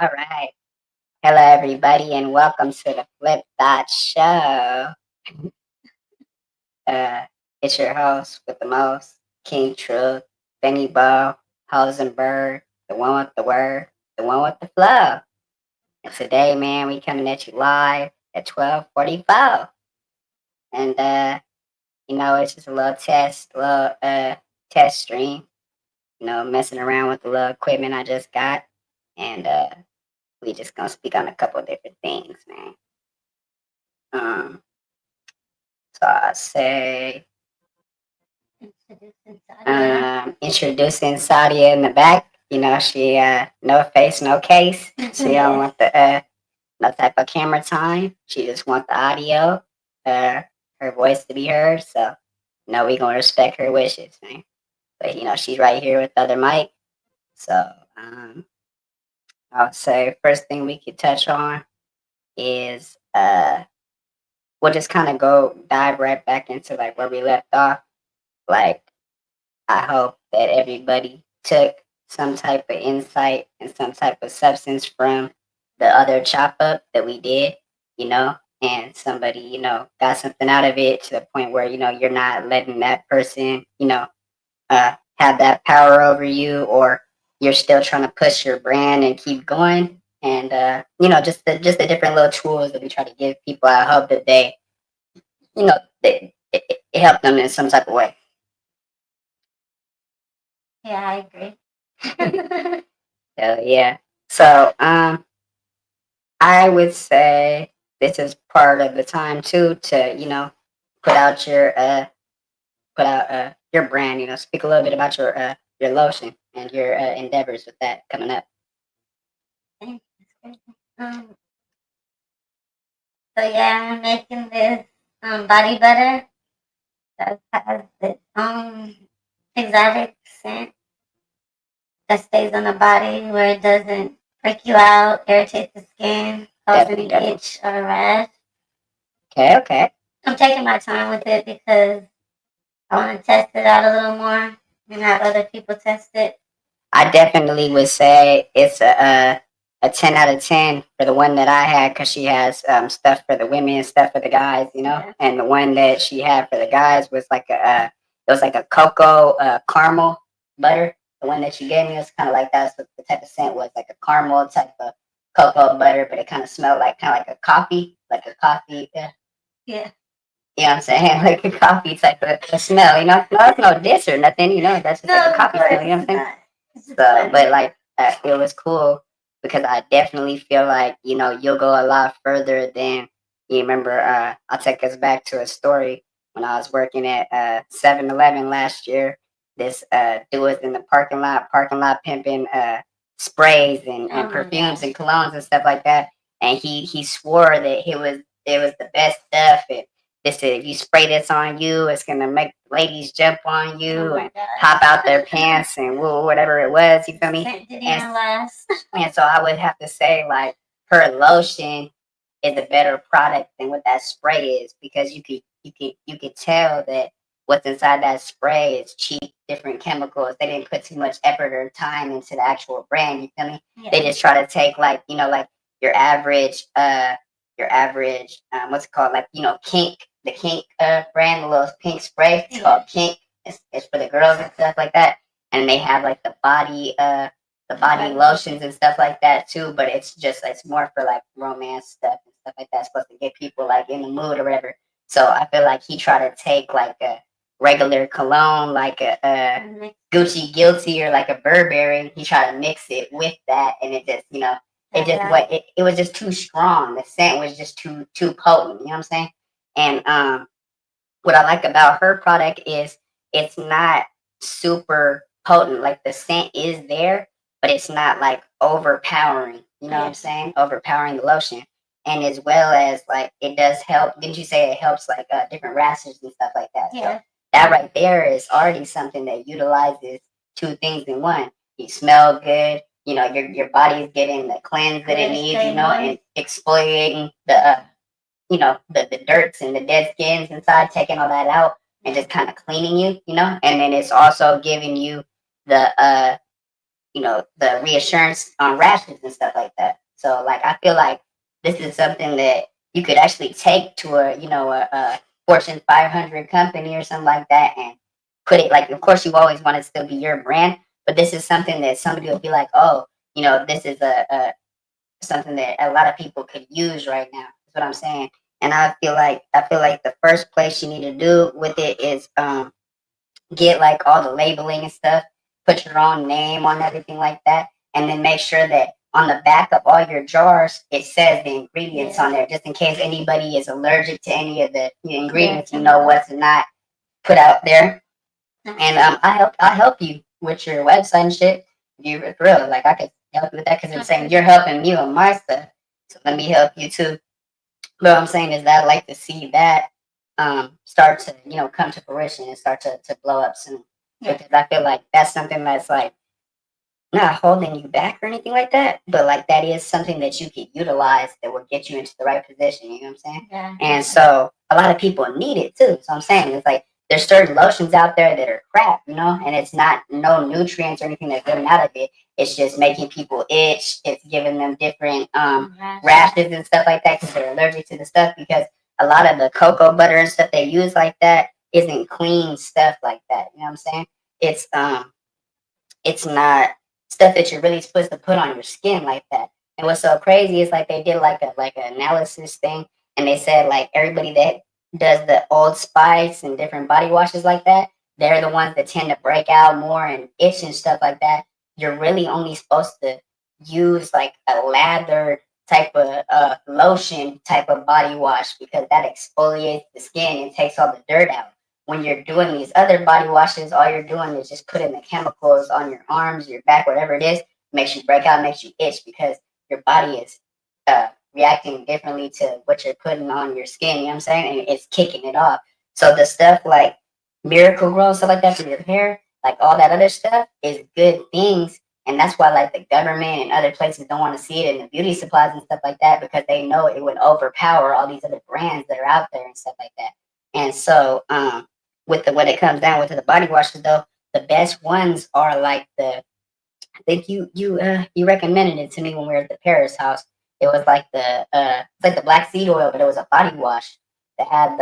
All right. Hello, everybody, and welcome to the Flip Dot Show. Uh, it's your host with the most, King Truth, Benny Bo, Hausenberg, the one with the word, the one with the flow. And today, man, we coming at you live at 12:45, and it's just a little test stream. Messing around with the little equipment I just got, and we just gonna speak on a couple different things, man. Um, so I say, introducing Sadia in the back. She no face, no case. She don't want the no type of camera time. She just want the audio, her voice to be heard. So, we gonna respect her wishes, man. But she's right here with the other mic. So, I would say first thing we could touch on is we'll just kind of go dive right back into like where we left off. Like, I hope that everybody took some type of insight and some type of substance from the other chop up that we did, and somebody, got something out of it to the point where, you're not letting that person, have that power over you, or you're still trying to push your brand and keep going. And, just the different little tools that we try to give people. I hope that they, it helped them in some type of way. Yeah, I agree. Hell yeah. So, I would say this is part of the time too to, put out your brand, speak a little bit about your lotion and your endeavors with that coming up. Um, so yeah, I'm making this body butter that has its own exotic scent that stays on the body where it doesn't freak you out, irritate the skin, cause any itch or rash. Okay. I'm taking my time with it because I want to test it out a little more and have other people test it. I definitely would say it's a 10 out of 10 for the one that I had, because she has stuff for the women and stuff for the guys, Yeah. And the one that she had for the guys was like it was like a cocoa caramel butter. The one that she gave me was kind of like that. So the type of scent was like a caramel type of cocoa butter, but it kind of smelled like a coffee, like a coffee. Yeah. You know what I'm saying? Like a coffee type of smell, No, it's no dish or nothing, That's just like a coffee smell, you know what I'm saying? So, but like, it was cool because I definitely feel like, you'll go a lot further than you remember. I'll take us back to a story when I was working at 7-Eleven last year. This dude was in the parking lot pimping sprays and perfumes and colognes and stuff like that. And he swore that it was the best stuff. And they said, if you spray this on you, it's gonna make ladies jump on you and pop out their pants and whatever it was. You feel me? And so I would have to say, like, her lotion is a better product than what that spray is, because you could tell that what's inside that spray is cheap, different chemicals. They didn't put too much effort or time into the actual brand. You feel me? Yeah. They just try to take like your average what's it called, like Kink, the Kink brand, the little pink spray. It's called Kink. It's for the girls and stuff like that. And they have like the body lotions and stuff like that too. But it's more for like romance stuff and stuff like that. It's supposed to get people like in the mood or whatever. So I feel like he tried to take like a regular cologne, like a Gucci Guilty or like a Burberry. He tried to mix it with that, and it just it was just too strong. The scent was just too potent. You know what I'm saying? And what I like about her product is it's not super potent. Like, the scent is there, but it's not like overpowering. You know what I'm saying? Overpowering the lotion. And as well as, like, it does help. Didn't you say it helps like different rashes and stuff like that? Yeah. So that right there is already something that utilizes two things in one. You smell good. Your body is getting the cleanse that it needs. And exfoliating the dirts and the dead skins inside, taking all that out and just kind of cleaning you. And then it's also giving you the the reassurance on rashes and stuff like that. So like I feel like this is something that you could actually take to a Fortune 500 company or something like that and put it, like, of course you always want it to still be your brand, but this is something that somebody will be like, oh, this is a something that a lot of people could use right now. That's what I'm saying. And I feel like the first place you need to do with it is get like all the labeling and stuff, put your own name on everything like that, and then make sure that on the back of all your jars it says the ingredients on there, just in case anybody is allergic to any of the ingredients. You know what's not put out there. And I help you with your website and shit. You for real, like I could help you with that because I'm saying you're helping me with my stuff, so let me help you too. But what I'm saying is that I like to see that start to come to fruition and start to blow up soon, because I feel like that's something that's like not holding you back or anything like that, but like that is something that you could utilize that will get you into the right position. You know what I'm saying? Yeah. And so a lot of people need it too. So I'm saying it's like there's certain lotions out there that are crap, and it's not no nutrients or anything that's getting out of it. It's just making people itch. It's giving them different rashes and stuff like that because they're allergic to the stuff. Because a lot of the cocoa butter and stuff they use like that isn't clean stuff like that. You know what I'm saying? It's not stuff that you're really supposed to put on your skin like that. And what's so crazy is like they did like an analysis thing, and they said like everybody that does the Old Spice and different body washes like that, they're the ones that tend to break out more and itch and stuff like that. You're really only supposed to use like a lathered type of lotion type of body wash because that exfoliates the skin and takes all the dirt out. When you're doing these other body washes, all you're doing is just putting the chemicals on your arms, your back, whatever it is, makes you break out, makes you itch because your body is reacting differently to what you're putting on your skin. You know what I'm saying? And it's kicking it off. So the stuff like Miracle Grow, stuff like that for your hair, like all that other stuff is good things. And that's why like the government and other places don't want to see it in the beauty supplies and stuff like that because they know it would overpower all these other brands that are out there and stuff like that. And so with the when it comes down with the body washes though, the best ones are like I think you recommended it to me when we were at the Paris house. It was like it's like the black seed oil, but it was a body wash that had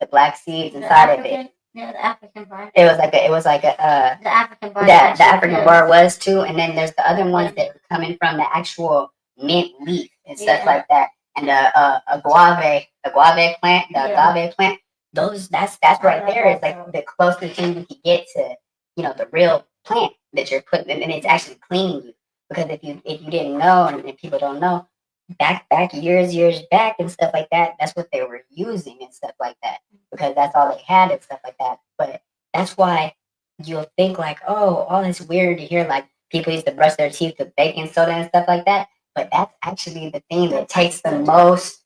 the black seeds inside of it. Yeah, the African bar. It was like The African bar. that the African bar was too, and then there's the other ones that are coming from the actual mint leaf and stuff like that, and the agave plant, the agave plant. Those that's right there is like the closest thing you can get to the real plant that you're putting, and it's actually cleaning you. Because if you didn't know, and if people don't know, back years back and stuff like that, that's what they were using and stuff like that because that's all they had and stuff like that. But that's why you'll think like, oh, all this weird to hear like people used to brush their teeth with baking soda and stuff like that. But that's actually the thing that takes the most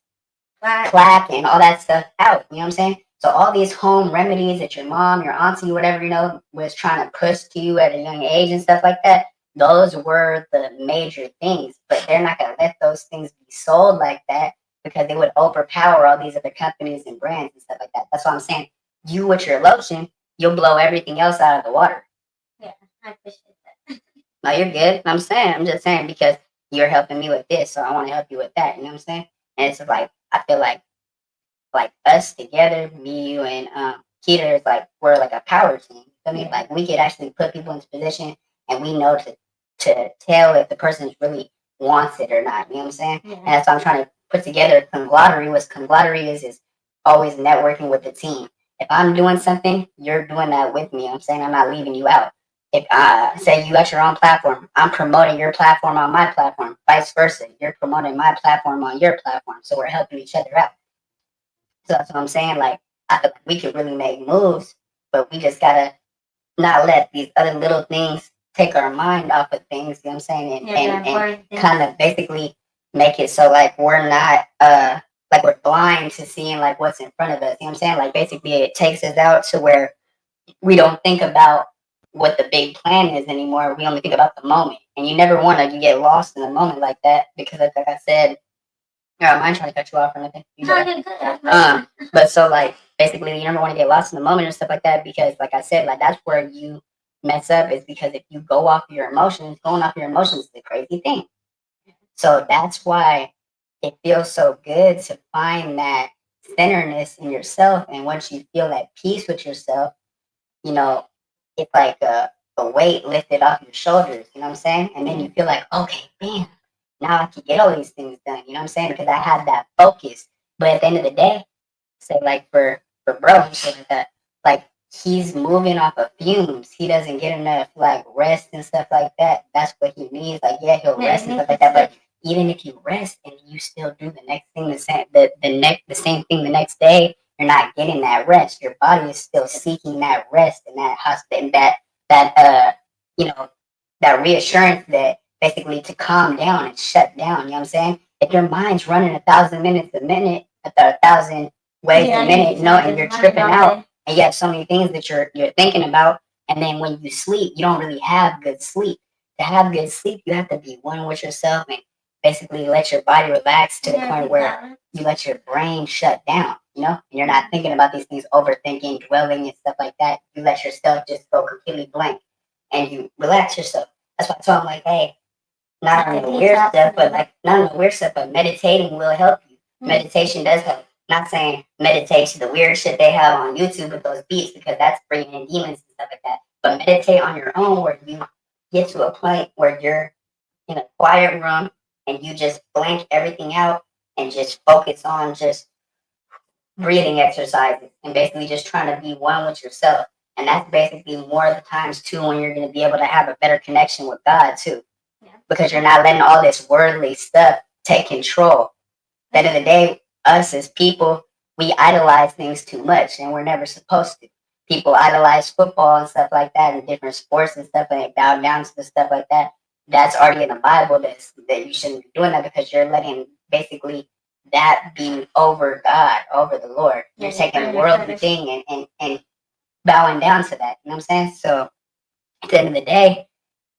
plaque and all that stuff out. You know what I'm saying? So all these home remedies that your mom, your auntie, whatever, was trying to push to you at a young age and stuff like that, those were the major things. But they're not going to let those things be sold like that because they would overpower all these other companies and brands and stuff like that. That's what I'm saying. You with your lotion, you'll blow everything else out of the water. Yeah, I appreciate that. No, you're good. I'm just saying because you're helping me with this, so I want to help you with that. You know what I'm saying? And it's like I feel like us together, me, you, and Keita is like we're like a power team. I mean, like we could actually put people into position, and we know to tell if the person really wants it or not. You know what I'm saying? Yeah. And that's what I'm trying to put together. Conglomerate is always networking with the team. If I'm doing something, you're doing that with me. You know what I'm saying? I'm not leaving you out. If say you got your own platform, I'm promoting your platform on my platform, vice versa. You're promoting my platform on your platform, so we're helping each other out. So that's what I'm saying. Like I feel like we could really make moves, but we just gotta not let these other little things take our mind off of things. You know what I'm saying? And kind of basically make it so like we're not like we're blind to seeing like what's in front of us. You know what I'm saying? Like basically it takes us out to where we don't think about what the big plan is anymore. We only think about the moment. And you never want to get lost in the moment like that because like I said, I'm trying to cut you off or anything. But so like basically you never want to get lost in the moment and stuff like that because like I said, like that's where you mess up is because if you go off your emotions, going off your emotions is a crazy thing. So that's why it feels so good to find that centeredness in yourself. And once you feel at peace with yourself, you know, it's like a weight lifted off your shoulders, you know what I'm saying? And then you feel like, okay, bam, now I can get all these things done, you know what I'm saying? Because I had that focus. But at the end of the day, say like for bro, he said that like he's moving off of fumes. He doesn't get enough like rest and stuff like that. That's what he needs. Like yeah, he'll rest and stuff like that. But even if you rest and you still do the next thing the same thing the next day, you're not getting that rest. Your body is still seeking that rest and that hospital and that you know that reassurance that basically to calm down and shut down. You know what I'm saying? If your mind's running 1,000 minutes a minute, 1,000 ways a minute, you know, and you're tripping out, and you have so many things that you're thinking about, and then when you sleep, you don't really have good sleep. To have good sleep, you have to be one with yourself and basically let your body relax to the point where you let your brain shut down, you know, and you're not thinking about these things, overthinking, dwelling, and stuff like that. You let yourself just go completely blank and you relax yourself. That's why I told him, like, hey, not on the weird stuff, but like, not on the weird stuff, but meditating will help you. Meditation does help. Not saying meditate to the weird shit they have on YouTube with those beats because that's bringing in demons and stuff like that. But meditate on your own where you get to a point where you're in a quiet room and you just blank everything out and just focus on just breathing exercises and basically just trying to be one with yourself. And that's basically more of the times too when you're going to be able to have a better connection with God too. Because you're not letting all this worldly stuff take control. At the end of the day, us as people, we idolize things too much and we're never supposed to. People idolize football and stuff like that and different sports and stuff and bow down to the stuff like that. That's already in the Bible that you shouldn't be doing that because you're letting basically that be over God, over the Lord. You're taking a worldly thing and bowing down to that. You know what I'm saying? So at the end of the day,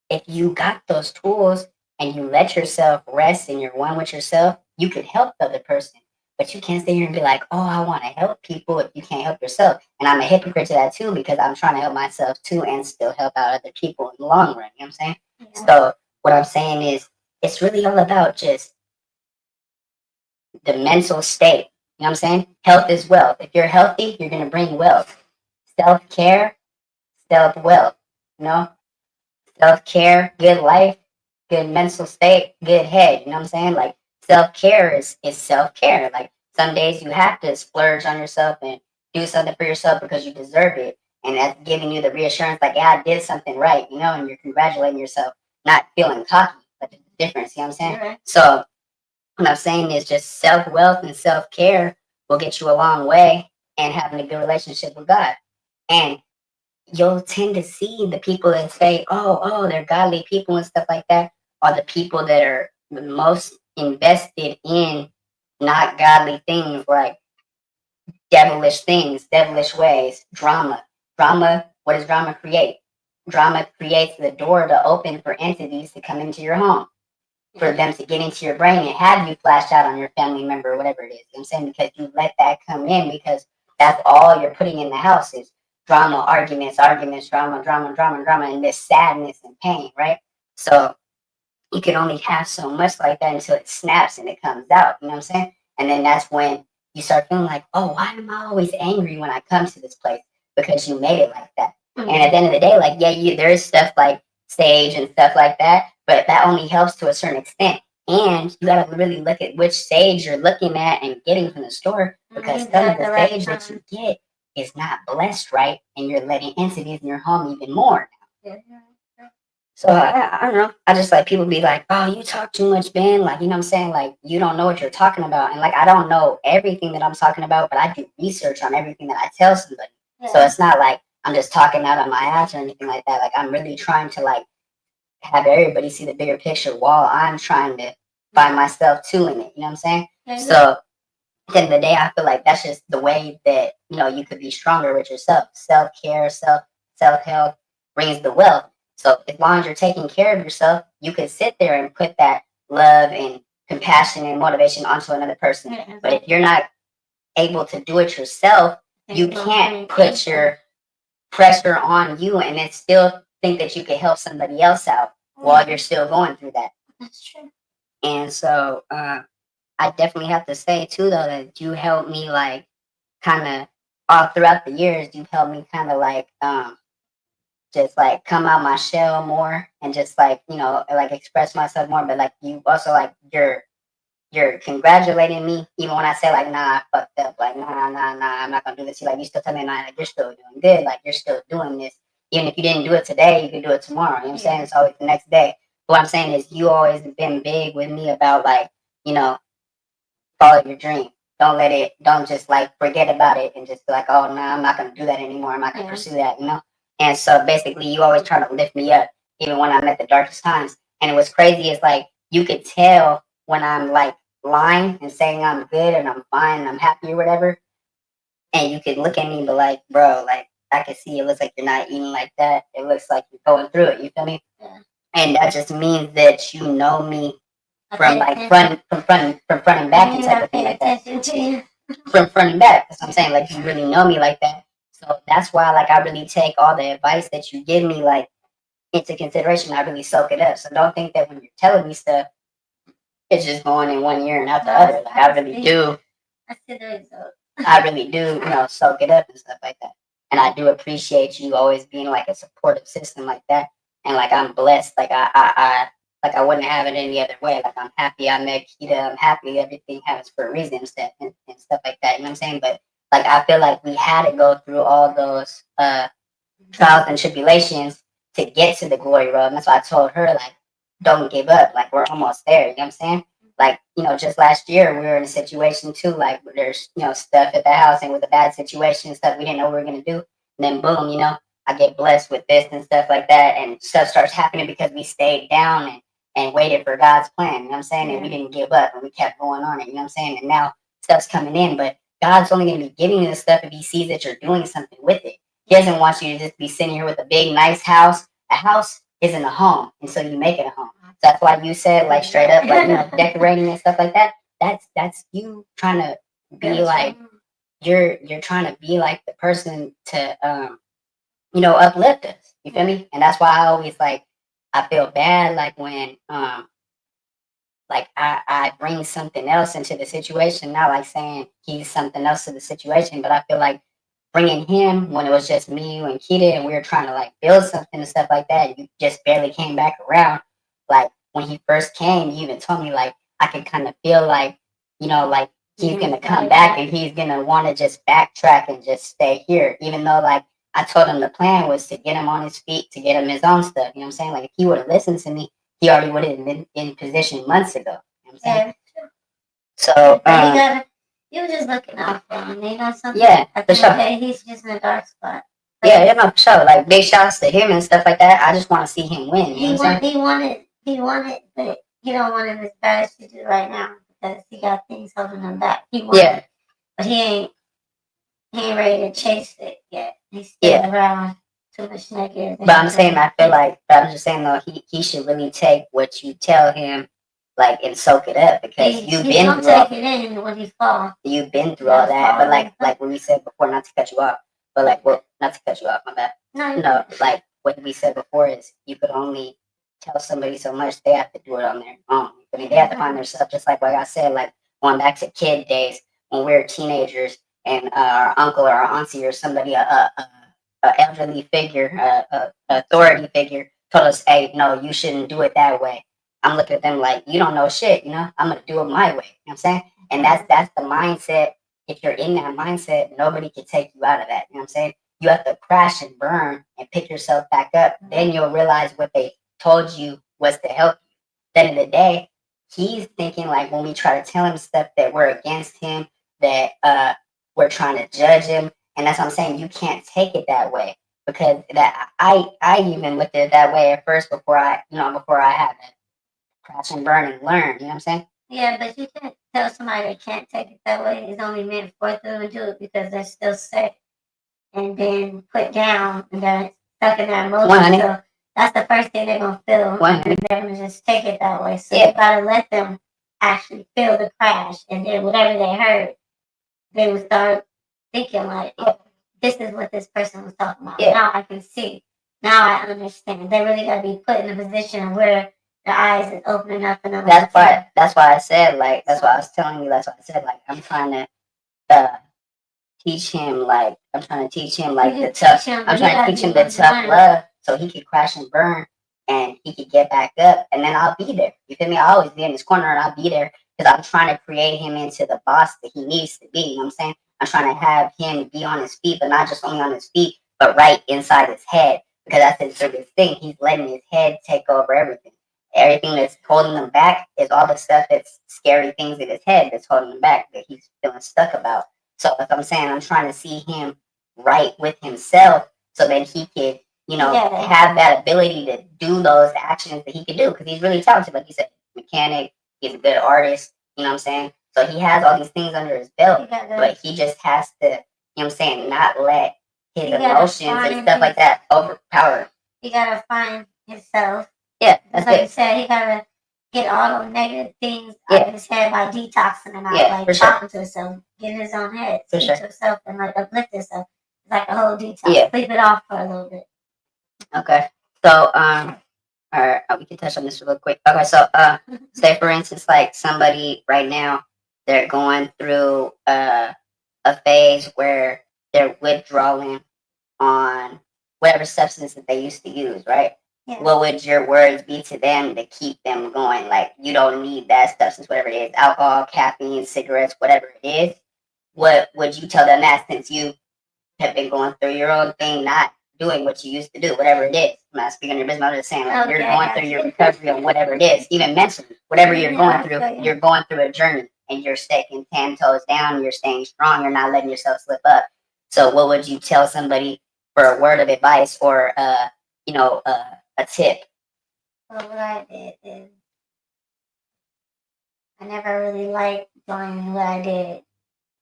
if you got those tools and you let yourself rest and you're one with yourself, you could help the other person. But you can't sit here and be like, oh, I want to help people if you can't help yourself. And I'm a hypocrite to that too because I'm trying to help myself too and still help out other people in the long run. You know what I'm saying? Yeah. So what I'm saying is it's really all about just the mental state. You know what I'm saying? Health is wealth. If you're healthy, you're going to bring wealth. Self-care, self-wealth. You know? Self-care, good life, good mental state, good head. You know what I'm saying? Like self-care is self-care. Like some days you have to splurge on yourself and do something for yourself because you deserve it. And that's giving you the reassurance like, yeah, I did something right, you know, and you're congratulating yourself, not feeling cocky, but the difference, you know what I'm saying? Mm-hmm. So what I'm saying is just self-wealth and self-care will get you a long way and having a good relationship with God. And you'll tend to see the people that say, oh, they're godly people and stuff like that, are the people that are the most invested in not godly things like devilish things, devilish ways, drama. Drama, what does drama create? Drama creates the door to open for entities to come into your home, for them to get into your brain and have you flash out on your family member or whatever it is. You know what I'm saying? Because you let that come in because that's all you're putting in the house is drama, arguments, drama, and this sadness and pain, right? So you can only have so much like that until it snaps and it comes out, you know what I'm saying? And then that's when you start feeling like, oh, why am I always angry when I come to this place? Because you made it like that. Mm-hmm. And at the end of the day, like, yeah, there is stuff like sage and stuff like that, but that only helps to a certain extent. And you gotta really look at which sage you're looking at and getting from the store because some of the sage that you get is not blessed right, and you're letting entities in your home even more. Yeah. So I don't know. I just like people be like, oh, you talk too much, Ben. Like, you know what I'm saying? Like, you don't know what you're talking about. And like, I don't know everything that I'm talking about, but I do research on everything that I tell somebody. Yeah. So it's not like I'm just talking out of my ass or anything like that. Like, I'm really trying to like have everybody see the bigger picture while I'm trying to find myself too in it. You know what I'm saying? Yeah. So at the end of the day, I feel like that's just the way that, you know, you could be stronger with yourself. Self-care, self-help brings the wealth. So as long as you're taking care of yourself, you could sit there and put that love and compassion and motivation onto another person. Mm-hmm. But if you're not able to do it yourself, you can't put your pressure on you and it still think that you can help somebody else out while you're still going through that. That's true. And so I definitely have to say too though that you helped me like kind of all throughout the years. You've helped me kind of like just like come out my shell more and just like like express myself more. But like you also like you're congratulating me even when I say like nah I fucked up, like nah I'm not gonna do this. You like you still tell me nah, like you're still doing good, like you're still doing this. Even if you didn't do it today, you can do it tomorrow. You know what I'm saying? It's always the next day. But what I'm saying is you always been big with me about like, follow your dream. Don't just like forget about it and just be like, oh no, I'm not gonna do that anymore. I'm not gonna pursue that. And so basically you always try to lift me up even when I'm at the darkest times. And what's crazy is like you could tell when I'm like lying and saying I'm good and I'm fine and I'm happy or whatever. And you could look at me and be like, bro, like I can see it looks like you're not eating like that. It looks like you're going through it, you feel me? Yeah. And that just means that you know me from like front and back and type of thing like that. From front and back. That's what I'm saying. Like you really know me like that. So that's why like I really take all the advice that you give me like into consideration. I really soak it up. So don't think that when you're telling me stuff, it's just going in one ear and out the other. Like I really do. I see the result. I really do, soak it up and stuff like that. And I do appreciate you always being like a supportive system like that. And like I'm blessed. Like I wouldn't have it any other way. Like I'm happy I met Kita. I'm happy everything happens for a reason and stuff like that. You know what I'm saying? But like I feel like we had to go through all those trials and tribulations to get to the glory road. And that's why I told her like, don't give up. Like we're almost there. You know what I'm saying? Like, just last year we were in a situation too, like where there's, stuff at the house and with a bad situation and stuff we didn't know we were gonna do. And then boom, I get blessed with this and stuff like that and stuff starts happening because we stayed down and waited for God's plan, you know what I'm saying? And we didn't give up and we kept going on it, you know what I'm saying? And now stuff's coming in, but God's only gonna be giving you the stuff if he sees that you're doing something with it. He doesn't want you to just be sitting here with a big nice house. A house isn't a home until you make it a home. That's why you said like straight up, like decorating and stuff like that. That's you trying to be like you're trying to be like the person to uplift us. You feel me? And that's why I always like I feel bad like when like I bring something else into the situation, not like saying he's something else to the situation, but I feel like bringing him when it was just me, you, and Kita, and we were trying to like build something and stuff like that. You just barely came back around. Like when he first came, he even told me like I could kind of feel like like he's gonna come back and he's gonna want to just backtrack and just stay here, even though like I told him the plan was to get him on his feet, to get him his own stuff. You know what I'm saying? Like if he would have listened to me, he already would have been in position months ago. You know what I'm saying? So you were just looking out for him, something. Yeah, for sure. He's just in a dark spot. Yeah, for sure. Like big shouts to him and stuff like that. I just want to see him win. He wanted, but he don't want it as bad as he do right now because he got things holding him back. He wanted, but he ain't ready to chase it yet. He's still around too much negative. But I'm saying, I feel like, I'm just saying though, he should really take what you tell him, like, and soak it up because you've been through take it in when he falls. You've been through all that, but like when we said before, not to cut you off, but like, well, not to cut you off, my bad. No, like what we said before is you could only tell somebody so much. They have to do it on their own. I mean, they have to find their stuff. Just like I said, like going back to kid days when we were teenagers and our uncle or our auntie or somebody, a elderly figure, a authority figure, told us, "Hey, no, you shouldn't do it that way." I'm looking at them like, "You don't know shit, I'm gonna do it my way." You know what I'm saying? And that's the mindset. If you're in that mindset, nobody can take you out of that. You know what I'm saying? You have to crash and burn and pick yourself back up. Then you'll realize what they told you was to help you. Then in the day, he's thinking like when we try to tell him stuff that we're against him, that we're trying to judge him. And that's what I'm saying. You can't take it that way because that I even looked at it that way at first before I had to crash and burn and learn. You know what I'm saying? Yeah, but you can't tell somebody they can't take it that way. It's only meant for them to do it because they're still sick and then put down and they're stuck in that emotion. So that's the first thing they're gonna feel. And they're gonna just take it that way. So you gotta let them actually feel the crash, and then whatever they heard, they would start thinking like, "Oh, this is what this person was talking about." Now I can see Now I understand. They really got to be put in a position where their eyes is opening up and That's why I said, like, that's why I was telling you. That's why I said, like, I'm trying to teach him, like, I'm trying to teach him, like, the tough. I'm trying to teach him the tough love, so he could crash and burn, and he could get back up, and then I'll be there. You feel me? I'll always be in his corner, and I'll be there because I'm trying to create him into the boss that he needs to be. You know what I'm saying? I'm trying to have him be on his feet, but not just only on his feet, but right inside his head, because that's his biggest thing. He's letting his head take over everything. Everything that's holding him back is all the stuff that's scary things in his head that's holding him back that he's feeling stuck about. So if I'm saying I'm trying to see him right with himself so that he could, have that ability to do those actions that he could do because he's really talented. Like you said, mechanic, he's a good artist, you know what I'm saying? So he has all these things under his belt, but he just has to, you know what I'm saying, not let his emotions and stuff like that overpower him. He gotta find himself. Yeah, that's like you said, he gotta get all those negative things out of his head by detoxing them out, like talking to himself, getting his own head, speak to himself, and like uplift himself. It's like a whole detox. Sleep it off for a little bit. Okay. So, all right, we can touch on this real quick. Okay, so, say for instance, like somebody right now, they're going through a phase where they're withdrawing on whatever substance that they used to use, right? Yeah. What would your words be to them to keep them going? Like, you don't need that substance, whatever it is, alcohol, caffeine, cigarettes, whatever it is. What would you tell them that since you have been going through your own thing, not doing what you used to do, whatever it is? I'm not speaking your business, I'm just saying, like, you're going through your recovery on whatever it is, even mentally, whatever you're going through a journey, and you're staying 10 toes down, you're staying strong, you're not letting yourself slip up. So what would you tell somebody for a word of advice or, a tip? Well, what I did is I never really liked doing what I did.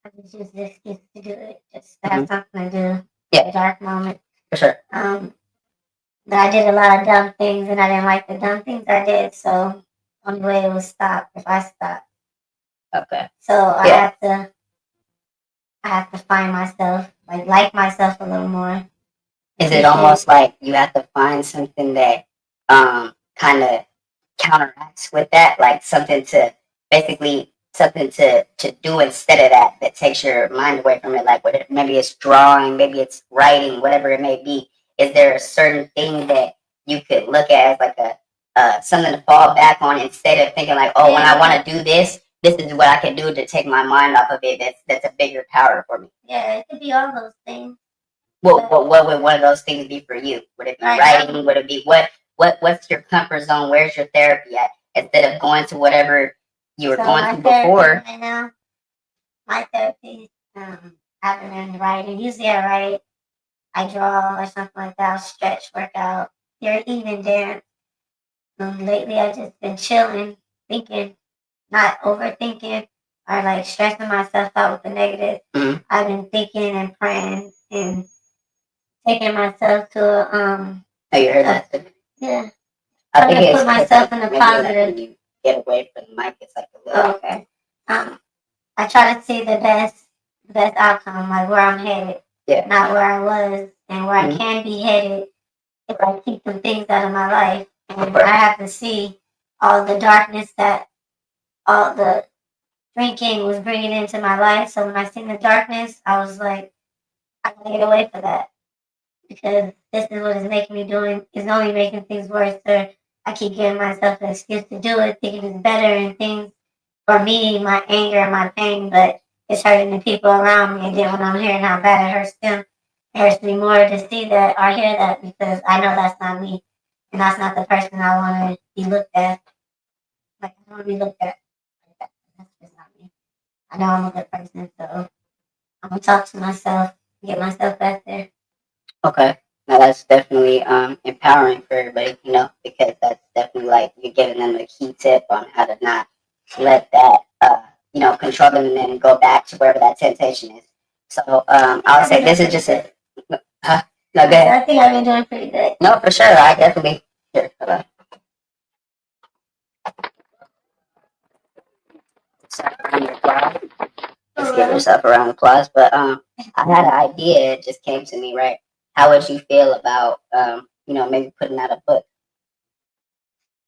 I just used this excuse to do it, just to have something to do. Yeah. A dark moment. For sure. But I did a lot of dumb things, and I didn't like the dumb things I did. So only way it would stop if I stopped. Okay. So I have to find myself, like myself a little more. Is it almost like you have to find something that kind of counteracts with that, like something to basically something to do instead of that takes your mind away from it, like whatever, maybe it's drawing, maybe it's writing, whatever it may be? Is there a certain thing that you could look at as like a something to fall back on instead of thinking like, oh, when I want to do this is what I can do to take my mind off of it, that's a bigger power for me? Yeah, it could be all those things. What would one of those things be for you? Would it be writing? Would it be what's your comfort zone? Where's your therapy at? Instead of going to whatever you were going to before. Right now, my therapy, I've been writing. Usually I write, I draw or something like that. I'll stretch, work out, or even dance. Lately I've just been chilling, thinking, not overthinking or like stressing myself out with the negative. Mm-hmm. I've been thinking and praying and taking myself to Oh, you heard that? Yeah. I think to put myself in a positive. You get away from the mic, it's like a little. Oh, okay. I try to see the best outcome, like where I'm headed, not where I was, and where I can be headed if I keep some things out of my life. And I have to see all the darkness that all the drinking was bringing into my life. So when I seen the darkness, I was like, I gotta get away from that. Because this is what it's making me doing. It's only making things worse. So I keep giving myself an excuse to do it, thinking it's better and things for me, my anger and my pain, but it's hurting the people around me. And then when I'm hearing how bad it hurts them, it hurts me more to see that or hear that because I know that's not me. And that's not the person I want to be looked at. Like, I don't want to be looked at like that. That's just not me. I know I'm a good person, so I'm going to talk to myself, get myself back there. Okay. Now that's definitely empowering for everybody, because that's definitely like you're giving them a key tip on how to not let that control them and then go back to wherever that temptation is. So I'll say this is just a no, go ahead. I think I've been doing pretty good. No, for sure. I definitely sure. Hold on. Just give yourself a round of applause. But I had an idea, it just came to me, right? How would you feel about maybe putting out a book.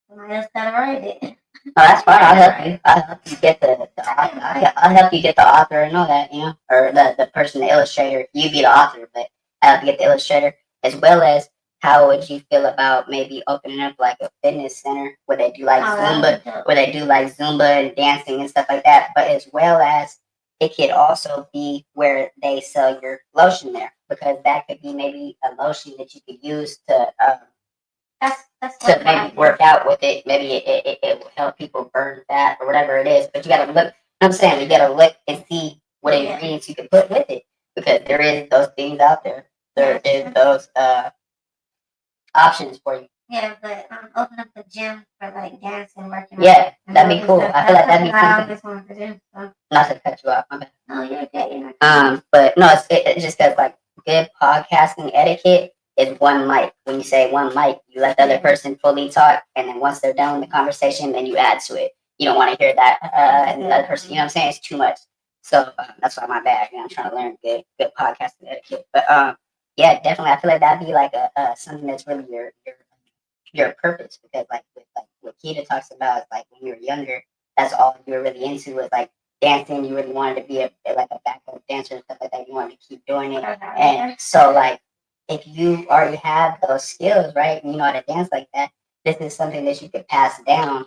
Somebody else gotta write it. Oh, that's fine. I'll help you. I'll help you get the author. I'll help you get the author and all that, or the person, the illustrator. You be the author, but I'll help you get the illustrator, as well as how would you feel about maybe opening up like a fitness center where they do like Zumba and dancing and stuff like that, but as well as it could also be where they sell your lotion there, because that could be maybe a lotion that you could use to to maybe work out with it. Maybe it will help people burn fat or whatever it is. But you gotta look. I'm saying you gotta look and see what ingredients you can put with it, because there is those things out there. There is those options for you. Yeah, but open up a gym for like dancing, working. Yeah, that'd be cool. I feel like that'd be something. I always wanted to do. So. Not to cut you off, my bad. No, you're okay. But no, it's just that like good podcasting etiquette is one mic. When you say one mic, you let the other person fully talk, and then once they're done with the conversation, then you add to it. You don't want to hear that and the other person. You know what I'm saying? It's too much. So that's why my bad. I'm trying to learn good podcasting etiquette. But yeah, definitely, I feel like that'd be like a something that's really your purpose, because like what Keita talks about is like when you were younger, that's all you were really into was like dancing. You really wanted to be like a backup dancer and stuff like that. You wanted to keep doing it, and so like if you already have those skills, right, and you know how to dance like that, this is something that you could pass down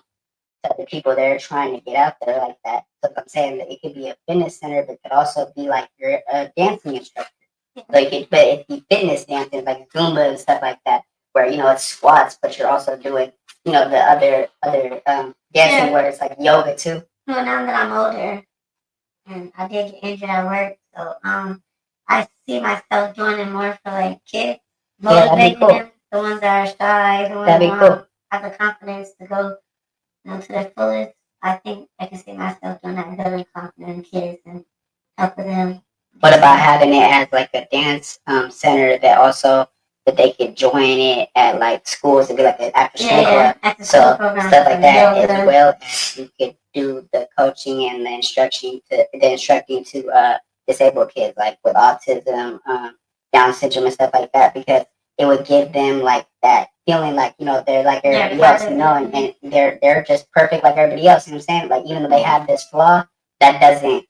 to the people that are trying to get out there like that. So I'm saying that it could be a fitness center, but it could also be like your dancing instructor. So it could, but it could be fitness dancing like Zumba and stuff like that, where it's squats, but you're also doing the other dancing where it's like yoga too. Well, now that I'm older and I did get injured at work, so I see myself doing it more for like kids, motivating them, the ones that are shy, the ones that have the confidence to go to their fullest. I think I can see myself doing that, building confident kids and helping them. What about having it as like a dance center that they could join it at like schools and be like an after school club? So stuff like that, as well as you could do the coaching and the instructing to disabled kids like with autism, Down syndrome and stuff like that, because it would give them like that feeling like they're like everybody else, and they're just perfect like everybody else. You know what I'm saying? Like even though they have this flaw, that doesn't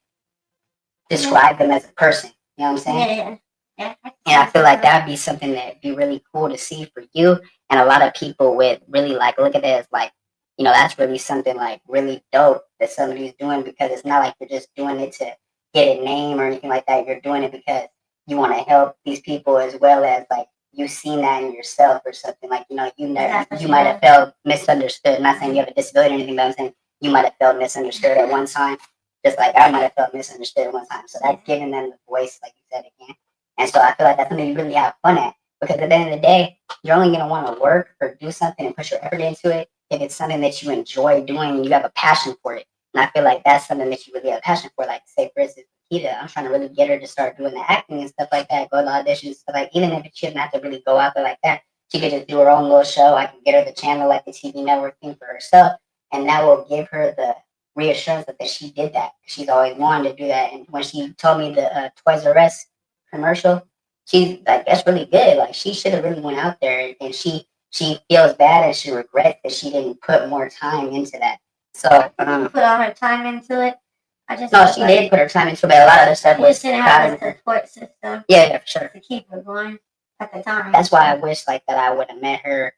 describe them as a person. You know what I'm saying? Yeah. And I feel like that'd be something that'd be really cool to see for you, and a lot of people would really like look at it as like, that's really something like really dope that somebody's doing, because it's not like you're just doing it to get a name or anything like that. You're doing it because you want to help these people, as well as like you've seen that in yourself or something. Like you might have felt misunderstood. I'm not saying you have a disability or anything, but I'm saying you might have felt misunderstood at one time. Just like I might have felt misunderstood one time. So that's giving them the voice, like you said again. And so I feel like that's something you really have fun at. Because at the end of the day, you're only going to want to work or do something and put your effort into it if it's something that you enjoy doing and you have a passion for it. And I feel like that's something that you really have a passion for. Like, say, for instance, Keita, I'm trying to really get her to start doing the acting and stuff like that, go to auditions and stuff like that. Even if she doesn't have to really go out there like that, she could just do her own little show. I can get her the channel, like the TV network thing for herself. And that will give her the reassurance that she did that. She's always wanted to do that. And when she told me the Toys R Us commercial, she's like, that's really good. Like she should have really went out there, and she feels bad and she regrets that she didn't put more time into that. So put all her time into it. She did put her time into it, but a lot of other stuff was didn't have a support system. Yeah, for sure. To keep her going at the time. That's why I wish like that I would have met her,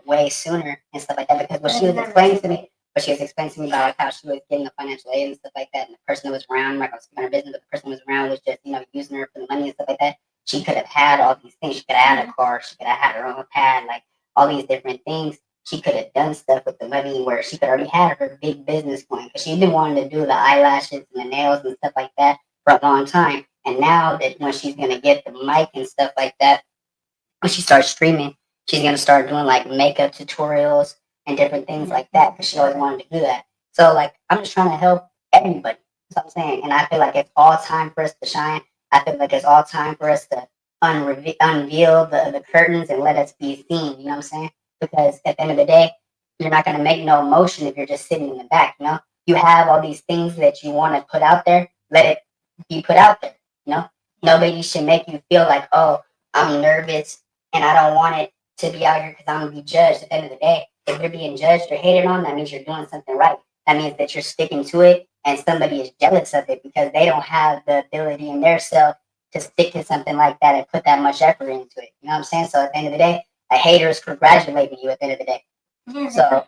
way sooner and stuff like that. Because what she was explaining to me about like how she was getting the financial aid and stuff like that, and the person that was around, like I was speaking her business, but the person that was around was just using her for the money and stuff like that. She could have had all these things. She could have had a car. She could have had her own pad, like all these different things. She could have done stuff with the money where she could already had her big business going, because she'd been wanting to do the eyelashes and the nails and stuff like that for a long time. And now that when she's gonna get the mic and stuff like that, when she starts streaming, she's gonna start doing like makeup tutorials and different things like that, because she always wanted to do that. So like I'm just trying to help everybody. That's what I'm saying. And I feel like it's all time for us to shine. I feel like it's all time for us to unveil the curtains and let us be seen. You know what I'm saying? Because at the end of the day, you're not going to make no motion if you're just sitting in the back. You have all these things that you want to put out there. Let it be put out there. Nobody should make you feel like, oh, I'm nervous and I don't want it to be out here because I'm gonna be judged. At the end of the day, if you're being judged or hated on, that means you're doing something right. That means that you're sticking to it, and somebody is jealous of it because they don't have the ability in their self to stick to something like that and put that much effort into it. You know what I'm saying? So at the end of the day, a hater is congratulating you at the end of the day. Yeah, So,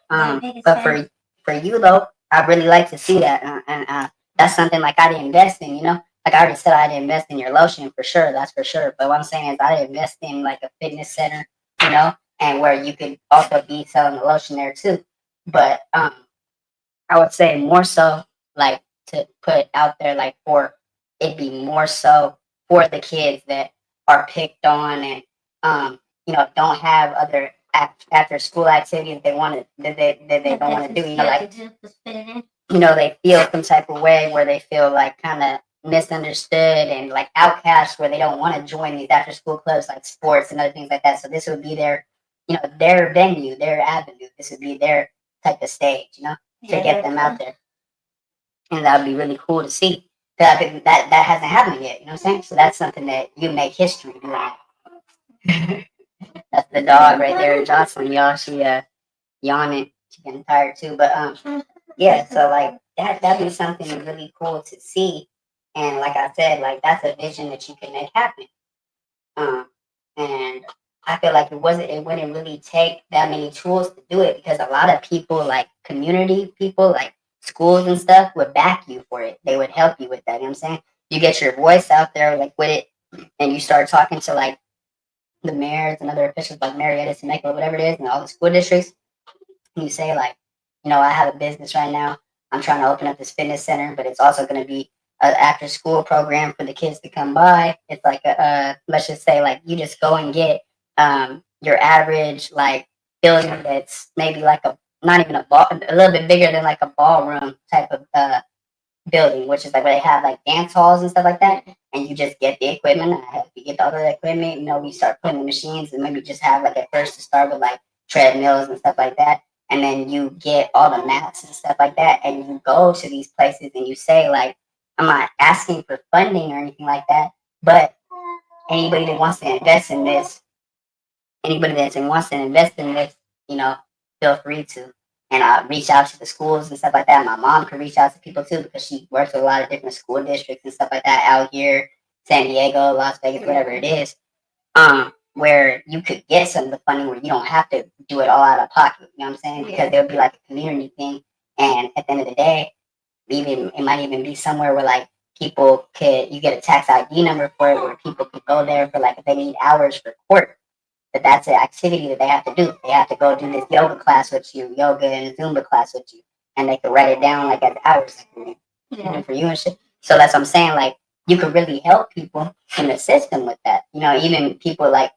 but for you though, I really like to see that, and that's something like I didn't invest in. You know, like I already said, I didn't invest in your lotion for sure. That's for sure. But what I'm saying is, I didn't invest in like a fitness center, you know, and where you could also be selling the lotion there too. But I would say more so like to put out there like for it be more so for the kids that are picked on and don't have other after school activities they want to that they don't want to do, like they feel some type of way where they feel like kind of misunderstood and like outcast where they don't want to join these after school clubs like sports and other things like that. So this would be their their venue, their avenue. This would be their type of stage, to get them out there. And that would be really cool to see. That that hasn't happened yet, you know what I'm saying? So that's something that you make history doing that. That's the dog right there, Jocelyn, y'all. She yawning. She getting tired too. But yeah, so like that'd be something really cool to see. And like I said, like that's a vision that you can make happen. Um, and I feel like it wouldn't really take that many tools to do it because a lot of people, like community people, like schools and stuff, would back you for it. They would help you with that. You know what I'm saying? You get your voice out there, like with it, and you start talking to like the mayors and other officials, like Marietta, Temecula, whatever it is, and all the school districts. And you say like, I have a business right now. I'm trying to open up this fitness center, but it's also going to be an after school program for the kids to come by. It's like let's just say like you just go and get your average like building that's maybe like not even a ball, a little bit bigger than like a ballroom type of building, which is like where they have like dance halls and stuff like that. And you just get the equipment. You get all the equipment, we start putting the machines and maybe just have like at first to start with like treadmills and stuff like that. And then you get all the mats and stuff like that. And you go to these places and you say like, I'm not asking for funding or anything like that, but anybody that wants to invest in this, you know, feel free to. And reach out to the schools and stuff like that. My mom could reach out to people too because she works with a lot of different school districts and stuff like that out here, San Diego, Las Vegas, whatever it is. Where you could get some of the funding where you don't have to do it all out of pocket. You know what I'm saying? Because there'll be like a community thing, and at the end of the day, even it might even be somewhere where like you get a tax ID number for it, where people could go there for like if they need hours for court. But that's an activity that they have to do. They have to go do this yoga class with you, yoga and Zumba class with you, and they could write it down like as hours for you and shit. So that's what I'm saying. Like you could really help people in the system with that. Even people like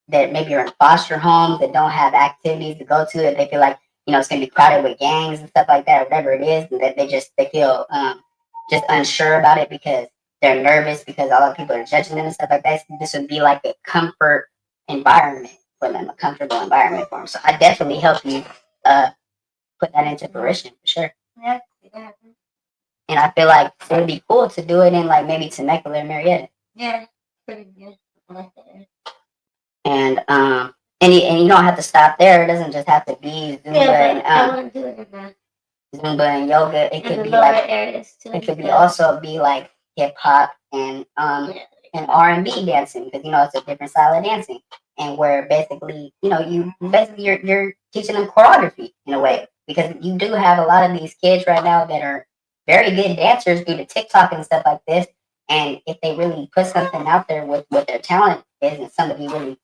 that maybe are in foster homes that don't have activities to go to that they feel like it's gonna be crowded with gangs and stuff like that, or whatever it is, and that they feel just unsure about it because they're nervous because all the people are judging them and stuff like that. This would be like a comfort environment for them, a comfortable environment for them. So I definitely help you put that into fruition for sure. Yeah. And I feel like it would be cool to do it in like maybe Temecula or Marietta. Yeah, pretty good. And and you don't have to stop there. It doesn't just have to be Zumba and I want to do it in Zumba and yoga. It could be like areas too. It could be also be like hip hop and R&B dancing because it's a different style of dancing, and where basically you're teaching them choreography in a way because you do have a lot of these kids right now that are very good dancers due to TikTok and stuff like this. And if they really put something out there with what their talent is, and somebody really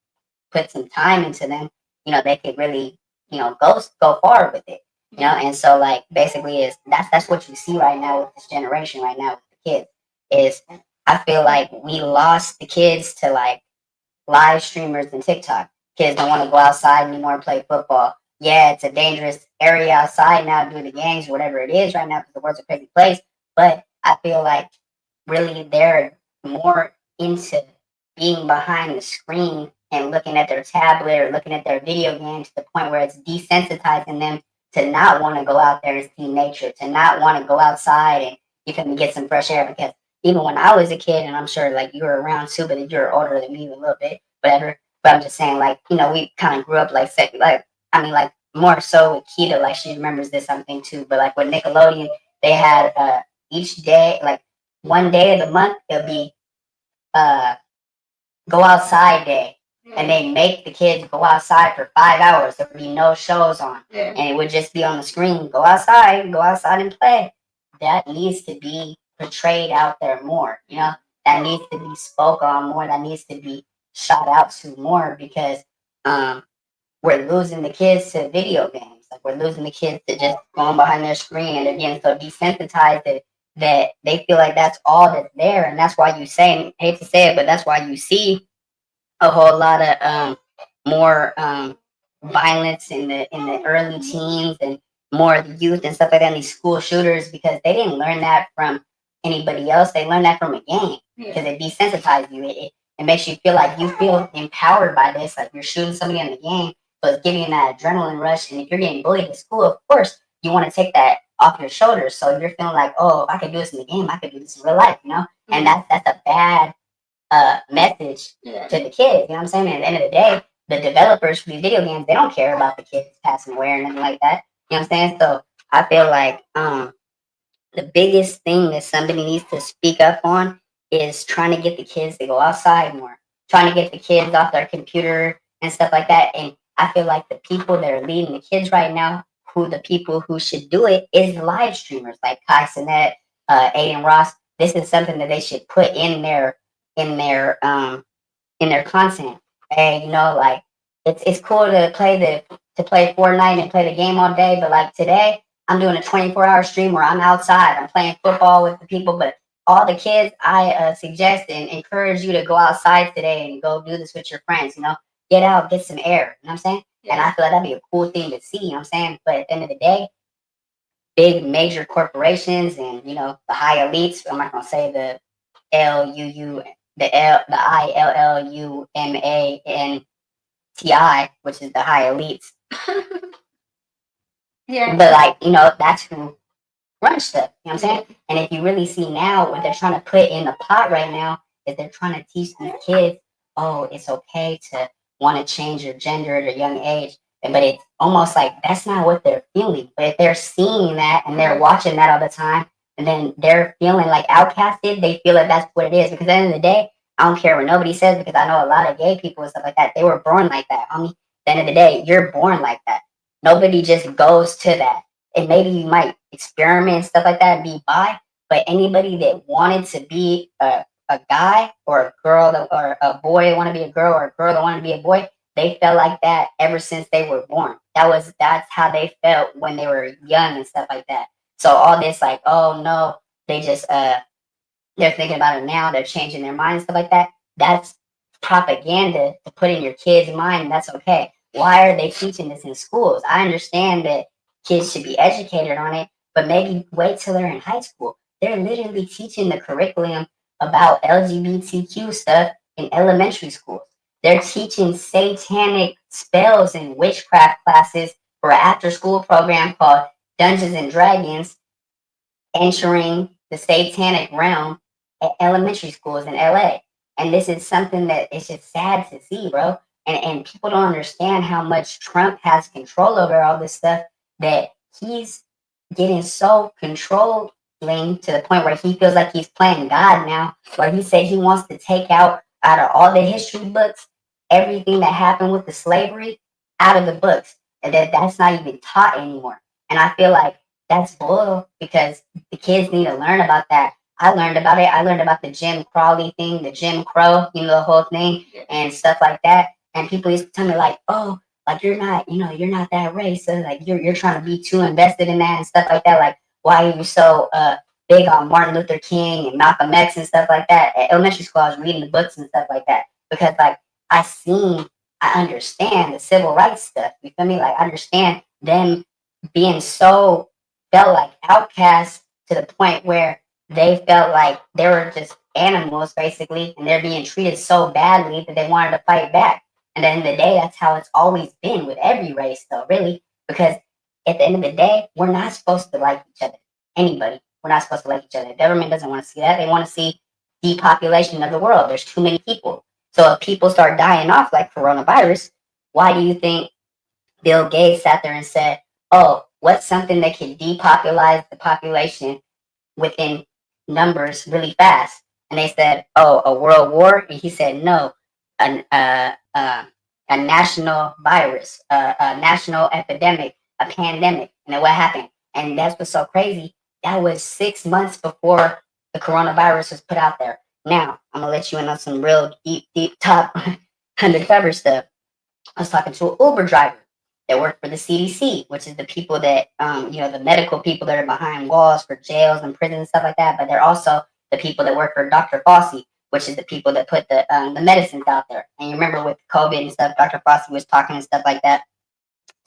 put some time into them, they could really go far with it. And so like basically is that's what you see right now with this generation right now with the kids is I feel like we lost the kids to like live streamers and TikTok. Kids don't want to go outside anymore and play football. Yeah, it's a dangerous area outside now due to gangs, whatever it is right now, because the world's a crazy place. But I feel like really they're more into being behind the screen and looking at their tablet or looking at their video game to the point where it's desensitizing them to not want to go out there and see nature, to not want to go outside and you can get some fresh air. Because even when I was a kid, and I'm sure like you were around too, but you're older than me a little bit, whatever. But I'm just saying, like, we kind of grew up like, I mean, like, more so with Keita, like, she remembers this something too. But like with Nickelodeon, they had each day, like, one day of the month, it'll be uh go outside day, and they make the kids go outside for 5 hours. There would be no shows on, and it would just be on the screen. Go outside and play. That needs to be portrayed out there more. That needs to be spoke on more. That needs to be shot out to more, because um, we're losing the kids to video games. Like, we're losing the kids to just going behind their screen, and they're getting so desensitized that they feel like that's all that's there, and that's why you say, hate to say it, but that's why you see a whole lot of more violence in the early teens, and more of the youth and stuff like that, and these school shooters, because they didn't learn that from anybody else. They learned that from a game, because it desensitizes you. It makes you feel like you feel empowered by this, like you're shooting somebody in the game, but it's giving you that adrenaline rush. And if you're getting bullied at school, of course you want to take that off your shoulders. So you're feeling like, oh, if I could do this in the game, I could do this in real life. And that's a bad message to the kids. You know what I'm saying? And at the end of the day, the developers for these video games, they don't care about the kids passing away or nothing like that. You know what I'm saying? So I feel like the biggest thing that somebody needs to speak up on is trying to get the kids to go outside more, trying to get the kids off their computer and stuff like that. And I feel like the people that are leading the kids right now, the people who should do it, is live streamers like Kai Cenat, Aiden Ross. This is something that they should put in their um in their content. And like, it's cool to play Fortnite and play the game all day, but like today I'm doing a 24-hour stream where I'm outside, I'm playing football with the people. But all the kids, I suggest and encourage you to go outside today and go do this with your friends. Get out, get some air. You know what I'm saying? Yeah. And I feel like that'd be a cool thing to see. You know what I'm saying? But at the end of the day, big major corporations and the high elites. I'm not gonna say the LUU, the ILLUMANTI, which is the high elites. Yeah. But like, that's who runs stuff. You know what I'm saying? And if you really see now, what they're trying to put in the pot right now is they're trying to teach these kids, oh, it's okay to want to change your gender at a young age. But it's almost like that's not what they're feeling. But if they're seeing that and they're watching that all the time, and then they're feeling like outcasted, they feel like that's what it is. Because at the end of the day, I don't care what nobody says, because I know a lot of gay people and stuff like that. They were born like that, homie. At the end of the day, you're born like that. Nobody just goes to that. And maybe you might experiment and stuff like that and be bi, but anybody that wanted to be a guy or a girl or a boy that want to be a girl or a girl that want to be a boy, they felt like that ever since they were born. That's how they felt when they were young and stuff like that. So all this like, oh no, they just they're thinking about it now, they're changing their mind and stuff like that. That's propaganda to put in your kid's mind, and that's okay. Why are they teaching this in schools? I understand that kids should be educated on it, but maybe wait till they're in high school. They're literally teaching the curriculum about LGBTQ stuff in elementary schools. They're teaching satanic spells and witchcraft classes for an after school program called Dungeons and Dragons, entering the satanic realm at elementary schools in LA. And this is something that it's just sad to see, bro. And people don't understand how much Trump has control over all this stuff, that he's getting so controlling to the point where he feels like he's playing God now, where he said he wants to take out of all the history books, everything that happened with the slavery out of the books, and that's not even taught anymore. And I feel like that's bull, because the kids need to learn about that. I learned about it. I learned about the Jim Crowley thing, the Jim Crow, the whole thing and stuff like that. And people used to tell me like, oh, like you're not that racist. Like you're trying to be too invested in that and stuff like that. Like, why are you so big on Martin Luther King and Malcolm X and stuff like that? At elementary school, I was reading the books and stuff like that, because like I understand the civil rights stuff. You feel me? Like I understand them being so, felt like outcasts to the point where they felt like they were just animals basically, and they're being treated so badly that they wanted to fight back. And at the end of the day, that's how it's always been with every race, though, really, because at the end of the day, we're not supposed to like each other. Anybody, we're not supposed to like each other. The government doesn't want to see that. They want to see depopulation of the world. There's too many people. So if people start dying off like coronavirus, why do you think Bill Gates sat there and said, "Oh, what's something that can depopulate the population within numbers really fast?" And they said, "Oh, a world war." And he said, "No, a national virus, a national epidemic, a pandemic." And then what happened? And that's what's so crazy. That was 6 months before the coronavirus was put out there. Now I'm gonna let you in on some real deep top undercover stuff. I was talking to an Uber driver that worked for the CDC, which is the people that, the medical people that are behind walls for jails and prisons and stuff like that. But they're also the people that work for Dr. Fauci, which is the people that put the medicines out there. And you remember with COVID and stuff, Dr. Fauci was talking and stuff like that.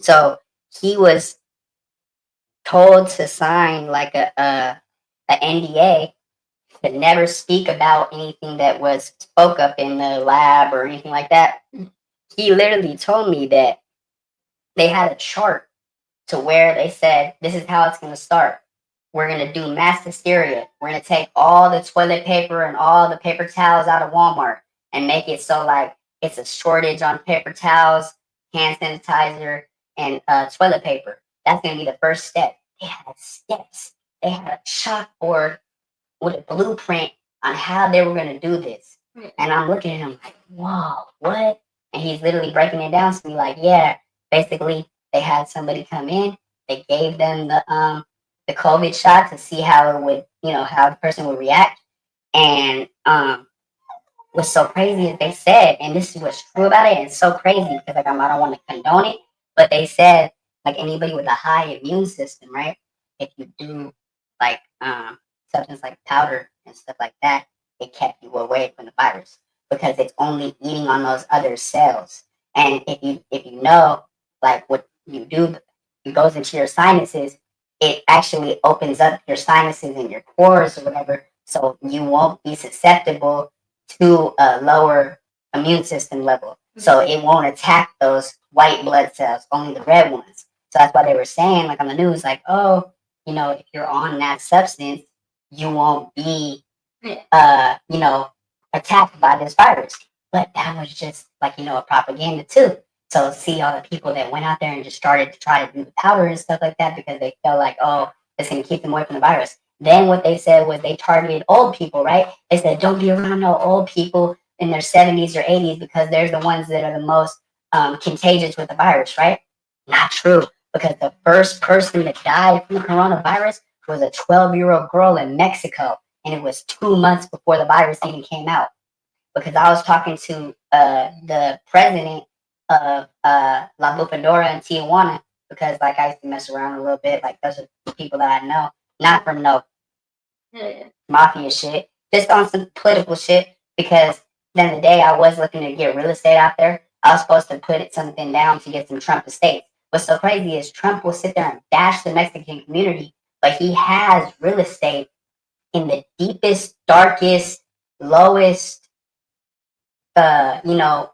So he was told to sign like a NDA to never speak about anything that was spoke up in the lab or anything like that. He literally told me that they had a chart to where they said, this is how it's going to start. We're going to do mass hysteria. We're going to take all the toilet paper and all the paper towels out of Walmart and make it so like it's a shortage on paper towels, hand sanitizer, and toilet paper. That's going to be the first step. They had steps. They had a chalkboard with a blueprint on how they were going to do this. And I'm looking at him like, whoa, what? And he's literally breaking it down to me like, yeah, basically they had somebody come in, they gave them the COVID shot to see how it would, how the person would react. And what's so crazy is they said, and this is what's true about it, and it's so crazy because like I don't want to condone it, but they said like anybody with a high immune system, right? If you do like substance like powder and stuff like that, it kept you away from the virus because it's only eating on those other cells. And if you know like what you do, it goes into your sinuses, it actually opens up your sinuses and your pores or whatever, so you won't be susceptible to a lower immune system level. So it won't attack those white blood cells, only the red ones. So that's why they were saying, like on the news, like, oh, if you're on that substance, you won't be, attacked by this virus. But that was just like, a propaganda too. So see all the people that went out there and just started to try to do the powder and stuff like that because they felt like, oh, it's going to keep them away from the virus. Then what they said was they targeted old people, right? They said, don't be around no old people in their 70s or 80s because they're the ones that are the most contagious with the virus, right? Not true, because the first person that died from the coronavirus was a 12-year-old girl in Mexico, and it was 2 months before the virus even came out. Because I was talking to the president of La Bufadora in Tijuana, because like I used to mess around a little bit, like those are the people that I know, not from no mafia shit, just on some political shit. Because then the day I was looking to get real estate out there, I was supposed to put something down to get some Trump estates. What's so crazy is Trump will sit there and bash the Mexican community, but he has real estate in the deepest, darkest, lowest,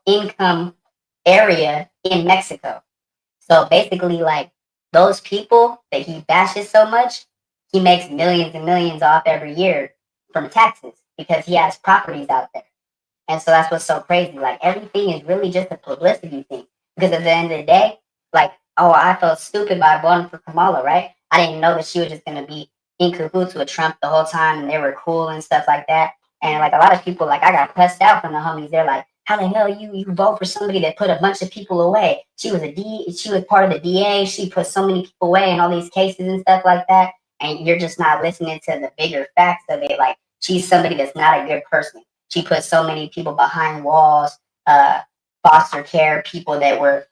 income area in Mexico. So basically, like those people that he bashes so much, he makes millions and millions off every year from taxes because he has properties out there. And so that's what's so crazy. Like everything is really just a publicity thing. Because at the end of the day, like, oh, I felt stupid by voting for Kamala, right? I didn't know that she was just gonna be in cahoots with Trump the whole time and they were cool and stuff like that. And like a lot of people, like I got cussed out from the homies. They're like, how the hell you vote for somebody that put a bunch of people away? She was part of the DA, she put so many people away in all these cases and stuff like that. And you're just not listening to the bigger facts of it. Like she's somebody that's not a good person. She put so many people behind walls, foster care, people that were,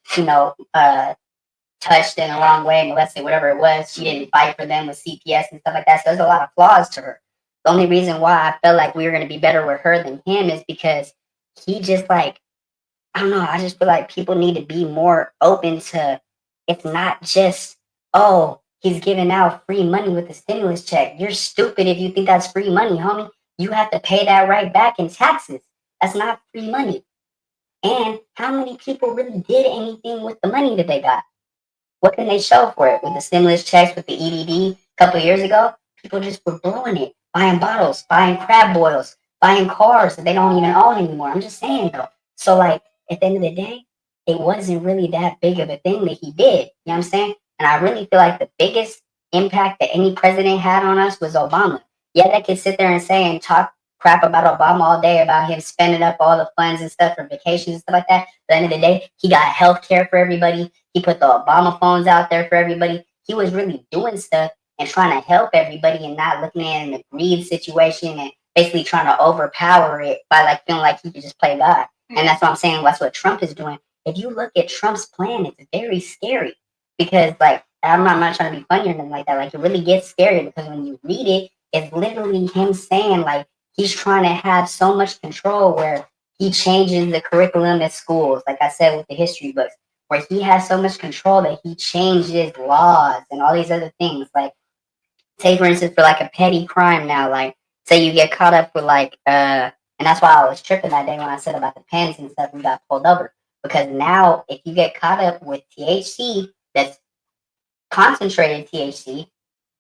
touched in the wrong way, molested, whatever it was. She didn't fight for them with CPS and stuff like that. So there's a lot of flaws to her. The only reason why I felt like we were going to be better with her than him is because he just like, I don't know, I just feel like people need to be more open to, it's not just, oh, he's giving out free money with the stimulus check. You're stupid if you think that's free money, homie. You have to pay that right back in taxes. That's not free money. And how many people really did anything with the money that they got? What can they show for it? With the stimulus checks, with the EDD a couple of years ago, people just were blowing it, buying bottles, buying crab boils, buying cars that they don't even own anymore. I'm just saying though. So like at the end of the day, it wasn't really that big of a thing that he did. You know what I'm saying? And I really feel like the biggest impact that any president had on us was Obama. Yeah, they could sit there and say and talk crap about Obama all day about him spending up all the funds and stuff for vacations and stuff like that. But at the end of the day, he got health care for everybody. He put the Obama phones out there for everybody. He was really doing stuff and trying to help everybody and not looking at it in a greed situation and basically trying to overpower it by like feeling like he could just play God. And that's what I'm saying. That's what Trump is doing. If you look at Trump's plan, it's very scary because like I'm not trying to be funny or anything like that. Like it really gets scary because when you read it, it's literally him saying like he's trying to have so much control where he changes the curriculum at schools, like I said with the history books, where he has so much control that he changes laws and all these other things. Like say for instance for like a petty crime now, like say you get caught up with like and that's why I was tripping that day when I said about the pens and stuff and got pulled over. Because now if you get caught up with THC that's concentrated THC,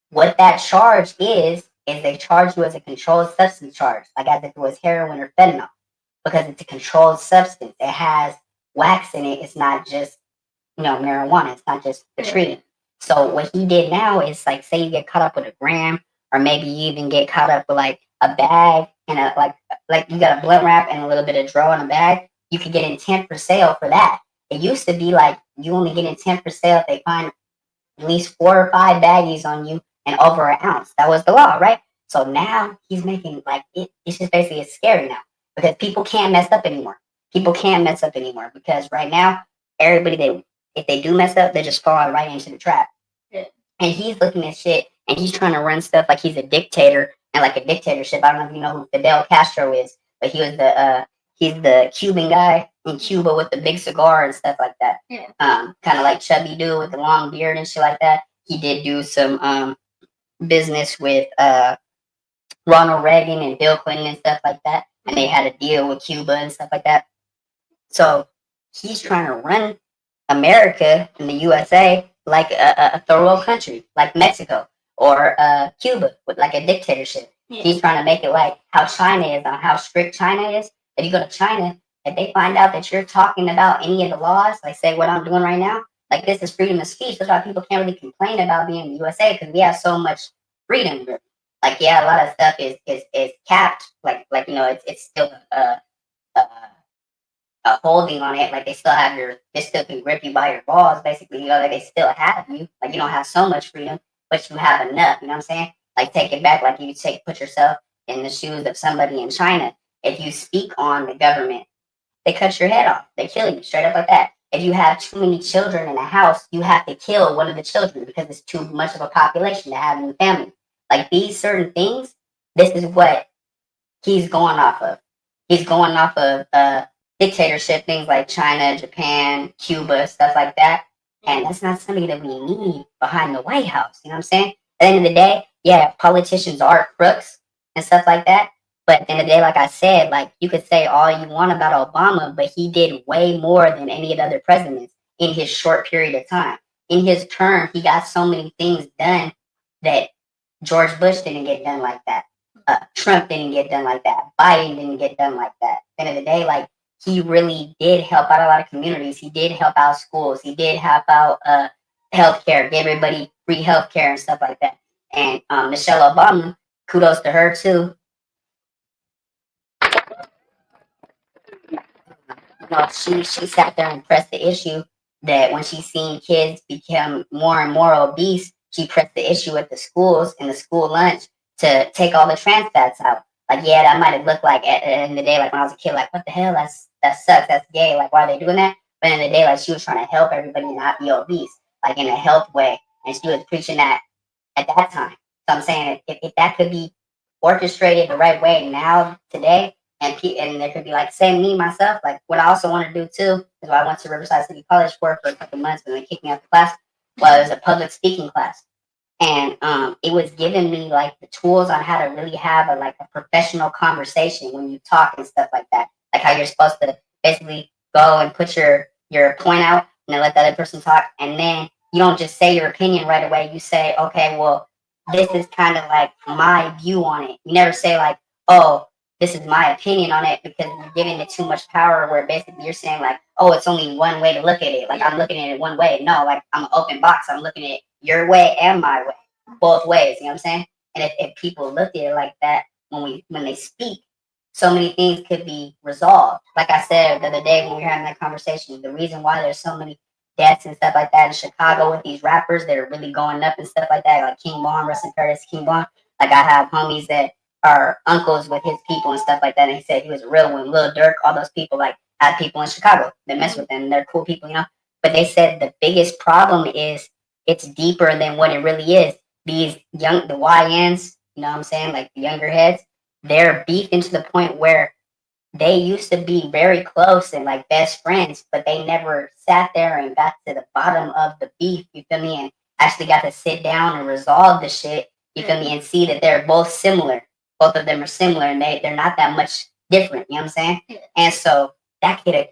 what that charge is they charge you as a controlled substance charge, like as if it was heroin or fentanyl, because it's a controlled substance. It has wax in it. It's not just marijuana. It's not just the tree. So what he did now is like, say you get caught up with a gram, or maybe you even get caught up with like a bag and a like you got a blunt wrap and a little bit of dro in a bag. You could get intent for sale for that. It used to be like you only get intent for sale if they find at least 4 or 5 baggies on you and over an ounce. That was the law, right? So now he's making like it's just basically it's scary now because people can't mess up anymore. People can't mess up anymore because right now everybody they if they do mess up, they just fall right into the trap. Yeah. And he's looking at shit and he's trying to run stuff like he's a dictator and like a dictatorship. I don't know if you know who Fidel Castro is, but he's the Cuban guy in Cuba with the big cigar and stuff like that. Yeah. Kind of like chubby dude with the long beard and shit like that. He did do some business with Ronald Reagan and Bill Clinton and stuff like that. And they had a deal with Cuba and stuff like that. So he's trying to run America and the USA like a third world country, like Mexico or Cuba, with like a dictatorship. Yeah. He's trying to make it like how China is, on how strict China is. If you go to China, if they find out that you're talking about any of the laws, like say what I'm doing right now, like this is freedom of speech. That's why people can't really complain about being in the USA because we have so much freedom. Like yeah, a lot of stuff is capped. Like it's still a holding on it, like they still can grip you by your balls, basically, like they still have you, like you don't have so much freedom, but you have enough, you know what I'm saying? Like take it back, like you put yourself in the shoes of somebody in China. If you speak on the government, they cut your head off, they kill you straight up like that. If you have too many children in a house, you have to kill one of the children because it's too much of a population to have in the family. Like these certain things, this is what he's going off of. He's going off of dictatorship, things like China, Japan, Cuba, stuff like that. And that's not somebody that we need behind the White House. You know what I'm saying? At the end of the day, yeah, politicians are crooks and stuff like that. But at the end of the day, like I said, like you could say all you want about Obama, but he did way more than any of the other presidents in his short period of time. In his term, he got so many things done that George Bush didn't get done like that. Trump didn't get done like that. Biden didn't get done like that. At the end of the day, like he really did help out a lot of communities. He did help out schools. He did help out healthcare, give everybody free healthcare and stuff like that. And Michelle Obama, kudos to her too. She sat there and pressed the issue that when she seen kids become more and more obese, she pressed the issue at the schools in the school lunch to take all the trans fats out. Like, yeah, that might have looked like at the end of the day, like when I was a kid, like, what the hell? That sucks. That's gay. Like, why are they doing that? But in the day, like, she was trying to help everybody not be obese, like in a health way. And she was preaching that at that time. So I'm saying if that could be orchestrated the right way now, today, and there could be like, say me, myself, like what I also want to do too, is what I went to Riverside City College for a couple months when they kicked me out the class, was a public speaking class. And it was giving me like the tools on how to really have a professional conversation when you talk and stuff like that. Like how you're supposed to basically go and put your point out and then let the other person talk. And then you don't just say your opinion right away. You say, okay, well, this is kind of like my view on it. You never say like, oh, this is my opinion on it because you're giving it too much power where basically you're saying like, oh, it's only one way to look at it. Like I'm looking at it one way. No, like I'm an open box. I'm looking at it your way and my way, both ways. You know what I'm saying? And if people look at it like that when they speak, so many things could be resolved. Like I said the other day when we were having that conversation, the reason why there's so many deaths and stuff like that in Chicago with these rappers that are really going up and stuff like that, like King Von, Rest in Curtis, King Von. Like I have homies that are uncles with his people and stuff like that. And he said he was a real one. Lil Durk, all those people like have people in Chicago that mess with them. And they're cool people, you know. But they said the biggest problem is it's deeper than what it really is. These the YNs, you know what I'm saying, like the younger heads, they're beefing to the point where they used to be very close and like best friends, but they never sat there and got to the bottom of the beef, you feel me? And actually got to sit down and resolve the shit, you feel me? And see that they're both similar. Both of them are similar and they're not that much different, you know what I'm saying? And so that could have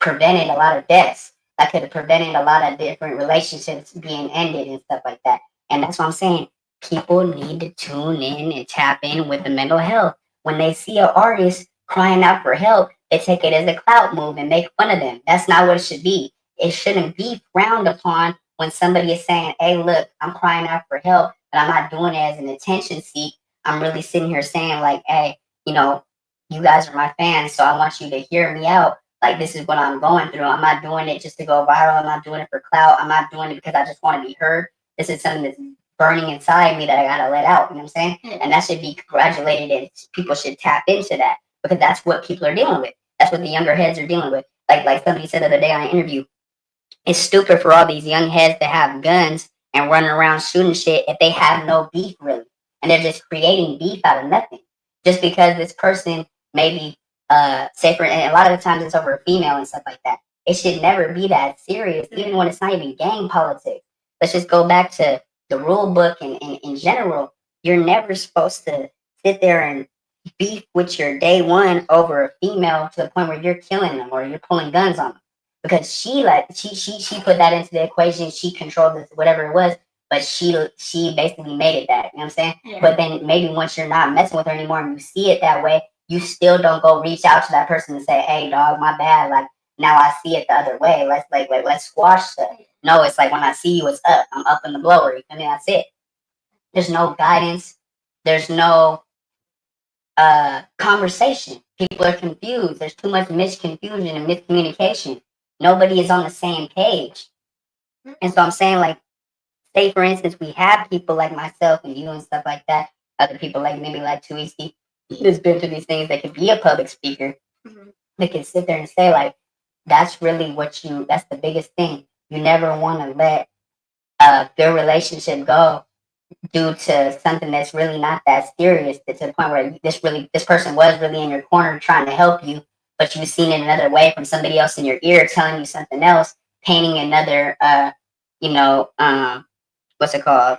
prevented a lot of deaths. That could have prevented a lot of different relationships being ended and stuff like that. And that's what I'm saying. People need to tune in and tap in with the mental health. When they see an artist crying out for help, they take it as a clout move and make fun of them. That's not what it should be. It shouldn't be frowned upon when somebody is saying, hey, look, I'm crying out for help, but I'm not doing it as an attention seek. I'm really sitting here saying, like, hey, you know, you guys are my fans, so I want you to hear me out. Like, this is what I'm going through. I'm not doing it just to go viral. I'm not doing it for clout. I'm not doing it because I just want to be heard. This is something that's burning inside me that I gotta let out. You know what I'm saying? And that should be congratulated, and people should tap into that because that's what people are dealing with. That's what the younger heads are dealing with. Like somebody said the other day on an interview, it's stupid for all these young heads to have guns and running around shooting shit if they have no beef really, and they're just creating beef out of nothing just because this person maybe say and a lot of the times it's over a female and stuff like that. It should never be that serious, even when it's not even gang politics. Let's just go back to the rule book and in general. You're never supposed to sit there and beef with your day one over a female to the point where you're killing them or you're pulling guns on them because she put that into the equation. She controlled this, whatever it was, but she basically made it that. You know what I'm saying? Yeah. But then maybe once you're not messing with her anymore and you see it that way, you still don't go reach out to that person and say, "Hey, dog, my bad. Like now I see it the other way. Let's squash stuff." No, it's like when I see you, it's up. I'm up in the blower. I mean, that's it. There's no guidance. There's no conversation. People are confused. There's too much misconfusion and miscommunication. Nobody is on the same page. And so I'm saying, like, say for instance, we have people like myself and you and stuff like that, other people like maybe like Tuisi, who's been through these things that could be a public speaker. They can sit there and say, like, that's really that's the biggest thing. You never want to let your relationship go due to something that's really not that serious, to the point where this person was really in your corner trying to help you, but you've seen it another way from somebody else in your ear telling you something else, painting another you know, what's it called?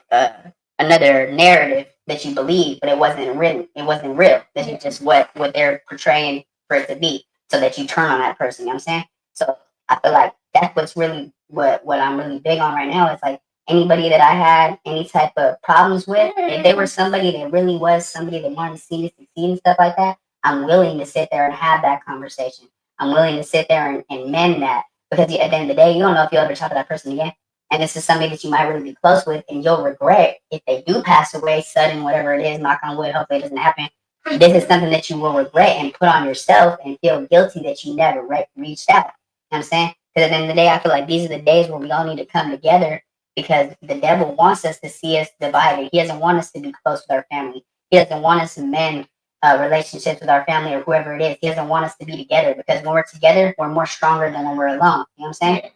Another narrative that you believe, but it wasn't written. It wasn't real. This is just what they're portraying for it to be, so that you turn on that person. You know what I'm saying? So I feel like that's what's really what I'm really big on right now. It's like anybody that I had any type of problems with, if they were somebody that really was somebody that wanted to see me succeed and stuff like that, I'm willing to sit there and have that conversation. I'm willing to sit there and mend that because at the end of the day, you don't know if you'll ever talk to that person again. And this is somebody that you might really be close with, and you'll regret if they do pass away sudden, whatever it is, knock on wood, hopefully it doesn't happen. This is something that you will regret and put on yourself and feel guilty that you never reached out. You know what I'm saying? Because at the end of the day, I feel like these are the days where we all need to come together because the devil wants us to see us divided. He doesn't want us to be close with our family. He doesn't want us to mend relationships with our family or whoever it is. He doesn't want us to be together because when we're together, we're more stronger than when we're alone. You know what I'm saying?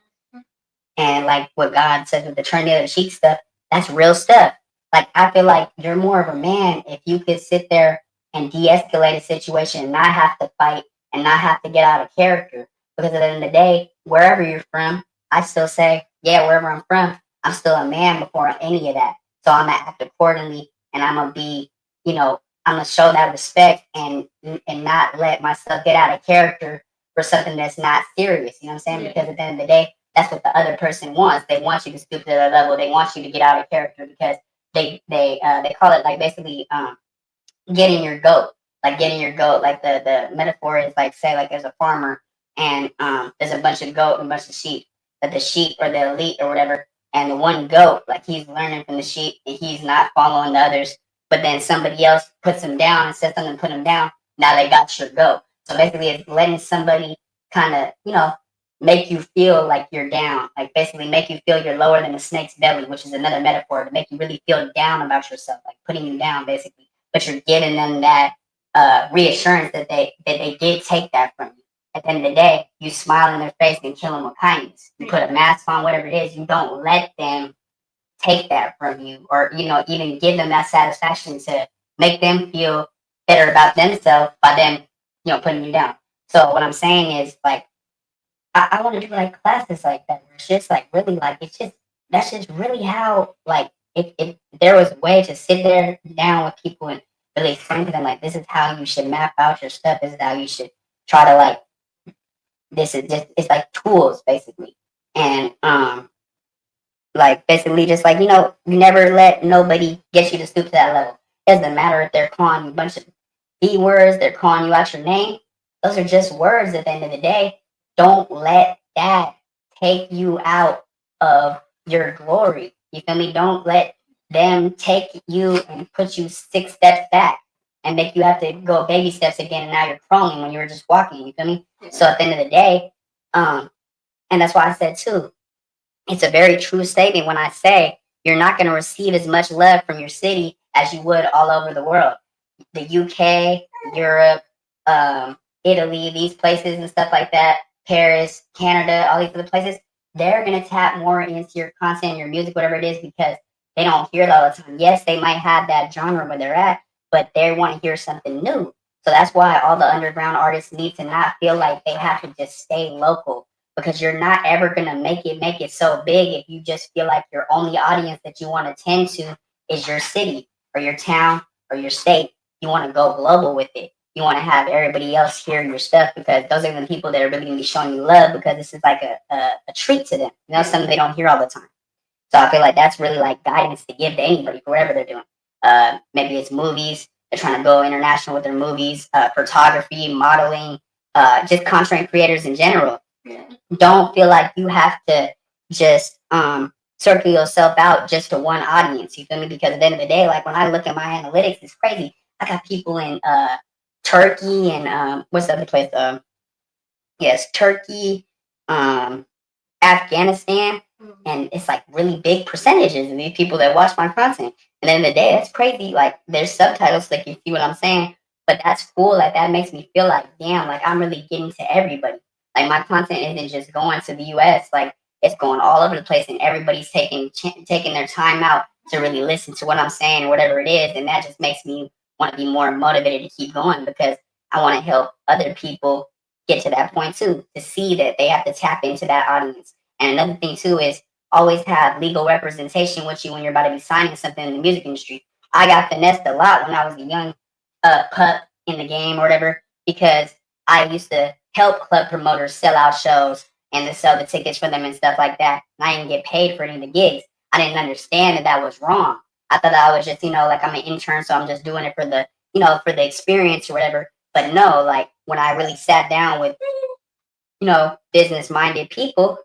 And like what God says with the turn the other cheek stuff, that's real stuff. Like I feel like you're more of a man if you could sit there and de-escalate a situation and not have to fight and not have to get out of character. Because at the end of the day, wherever you're from, I still say, yeah, wherever I'm from, I'm still a man before any of that. So I'm gonna act accordingly and I'm gonna be, you know, I'm gonna show that respect and not let myself get out of character for something that's not serious. You know what I'm saying? Because at the end of the day, that's what the other person wants. They want you to stoop to their level. They want you to get out of character because they call it like basically getting your goat. like getting your goat. Like the metaphor is like, say like there's a farmer and there's a bunch of goat and a bunch of sheep. That the sheep or the elite or whatever, and the one goat, like he's learning from the sheep and he's not following the others. But then somebody else puts him down and says something to put him down. Now they got your goat. So basically, it's letting somebody kind of, make you feel like you're down. Like basically make you feel you're lower than a snake's belly, which is another metaphor to make you really feel down about yourself, like putting you down basically. But you're giving them that reassurance that they did take that from you. At the end of the day, you smile in their face and kill them with kindness. You put a mask on, whatever it is, you don't let them take that from you or, even give them that satisfaction to make them feel better about themselves by them, putting you down. So what I'm saying is like, I want to do like classes like that where it's just like really like that's just really how like if there was a way to sit there down with people and really explain to them like this is how you should map out your stuff, this is how you should try to like this is just it's like tools basically. And like basically just like, you never let nobody get you to stoop to that level. It doesn't matter if they're calling you a bunch of B words, they're calling you out your name. Those are just words at the end of the day. Don't let that take you out of your glory. You feel me? Don't let them take you and put you 6 steps back and make you have to go baby steps again and now you're crawling when you were just walking. You feel me? So at the end of the day, and that's why I said too, it's a very true statement when I say you're not going to receive as much love from your city as you would all over the world. The UK, Europe, Italy, these places and stuff like that, Paris, Canada, all these other places, they're going to tap more into your content, your music, whatever it is, because they don't hear it all the time. Yes, they might have that genre where they're at, but they want to hear something new. So that's why all the underground artists need to not feel like they have to just stay local because you're not ever going to make it so big if you just feel like your only audience that you want to tend to is your city or your town or your state. You want to go global with it. You want to have everybody else hear your stuff because those are the people that are really going to be showing you love because this is like a treat to them. Something they don't hear all the time. So I feel like that's really like guidance to give to anybody for whatever they're doing. Maybe it's movies. They're trying to go international with their movies, photography, modeling, just content creators in general. Don't feel like you have to just circle yourself out just to one audience. You feel me? Because at the end of the day, like when I look at my analytics, it's crazy. I got people in Turkey and what's the other place? Yes, Turkey, Afghanistan, and it's like really big percentages of these people that watch my content. And then the day, that's crazy. Like there's subtitles, so like you see what I'm saying. But that's cool. Like that makes me feel like, damn, like I'm really getting to everybody. Like my content isn't just going to the U.S. Like it's going all over the place, and everybody's taking their time out to really listen to what I'm saying or whatever it is, and that just makes me want to be more motivated to keep going because I want to help other people get to that point too, to see that they have to tap into that audience. And another thing too is always have legal representation with you when you're about to be signing something in the music industry. I got finessed a lot when I was a young pup in the game or whatever because I used to help club promoters sell out shows and to sell the tickets for them and stuff like that. And I didn't get paid for any of the gigs. I didn't understand that that was wrong. I thought I was just, like I'm an intern, so I'm just doing it for the, for the experience or whatever. But no, like when I really sat down with, business minded people,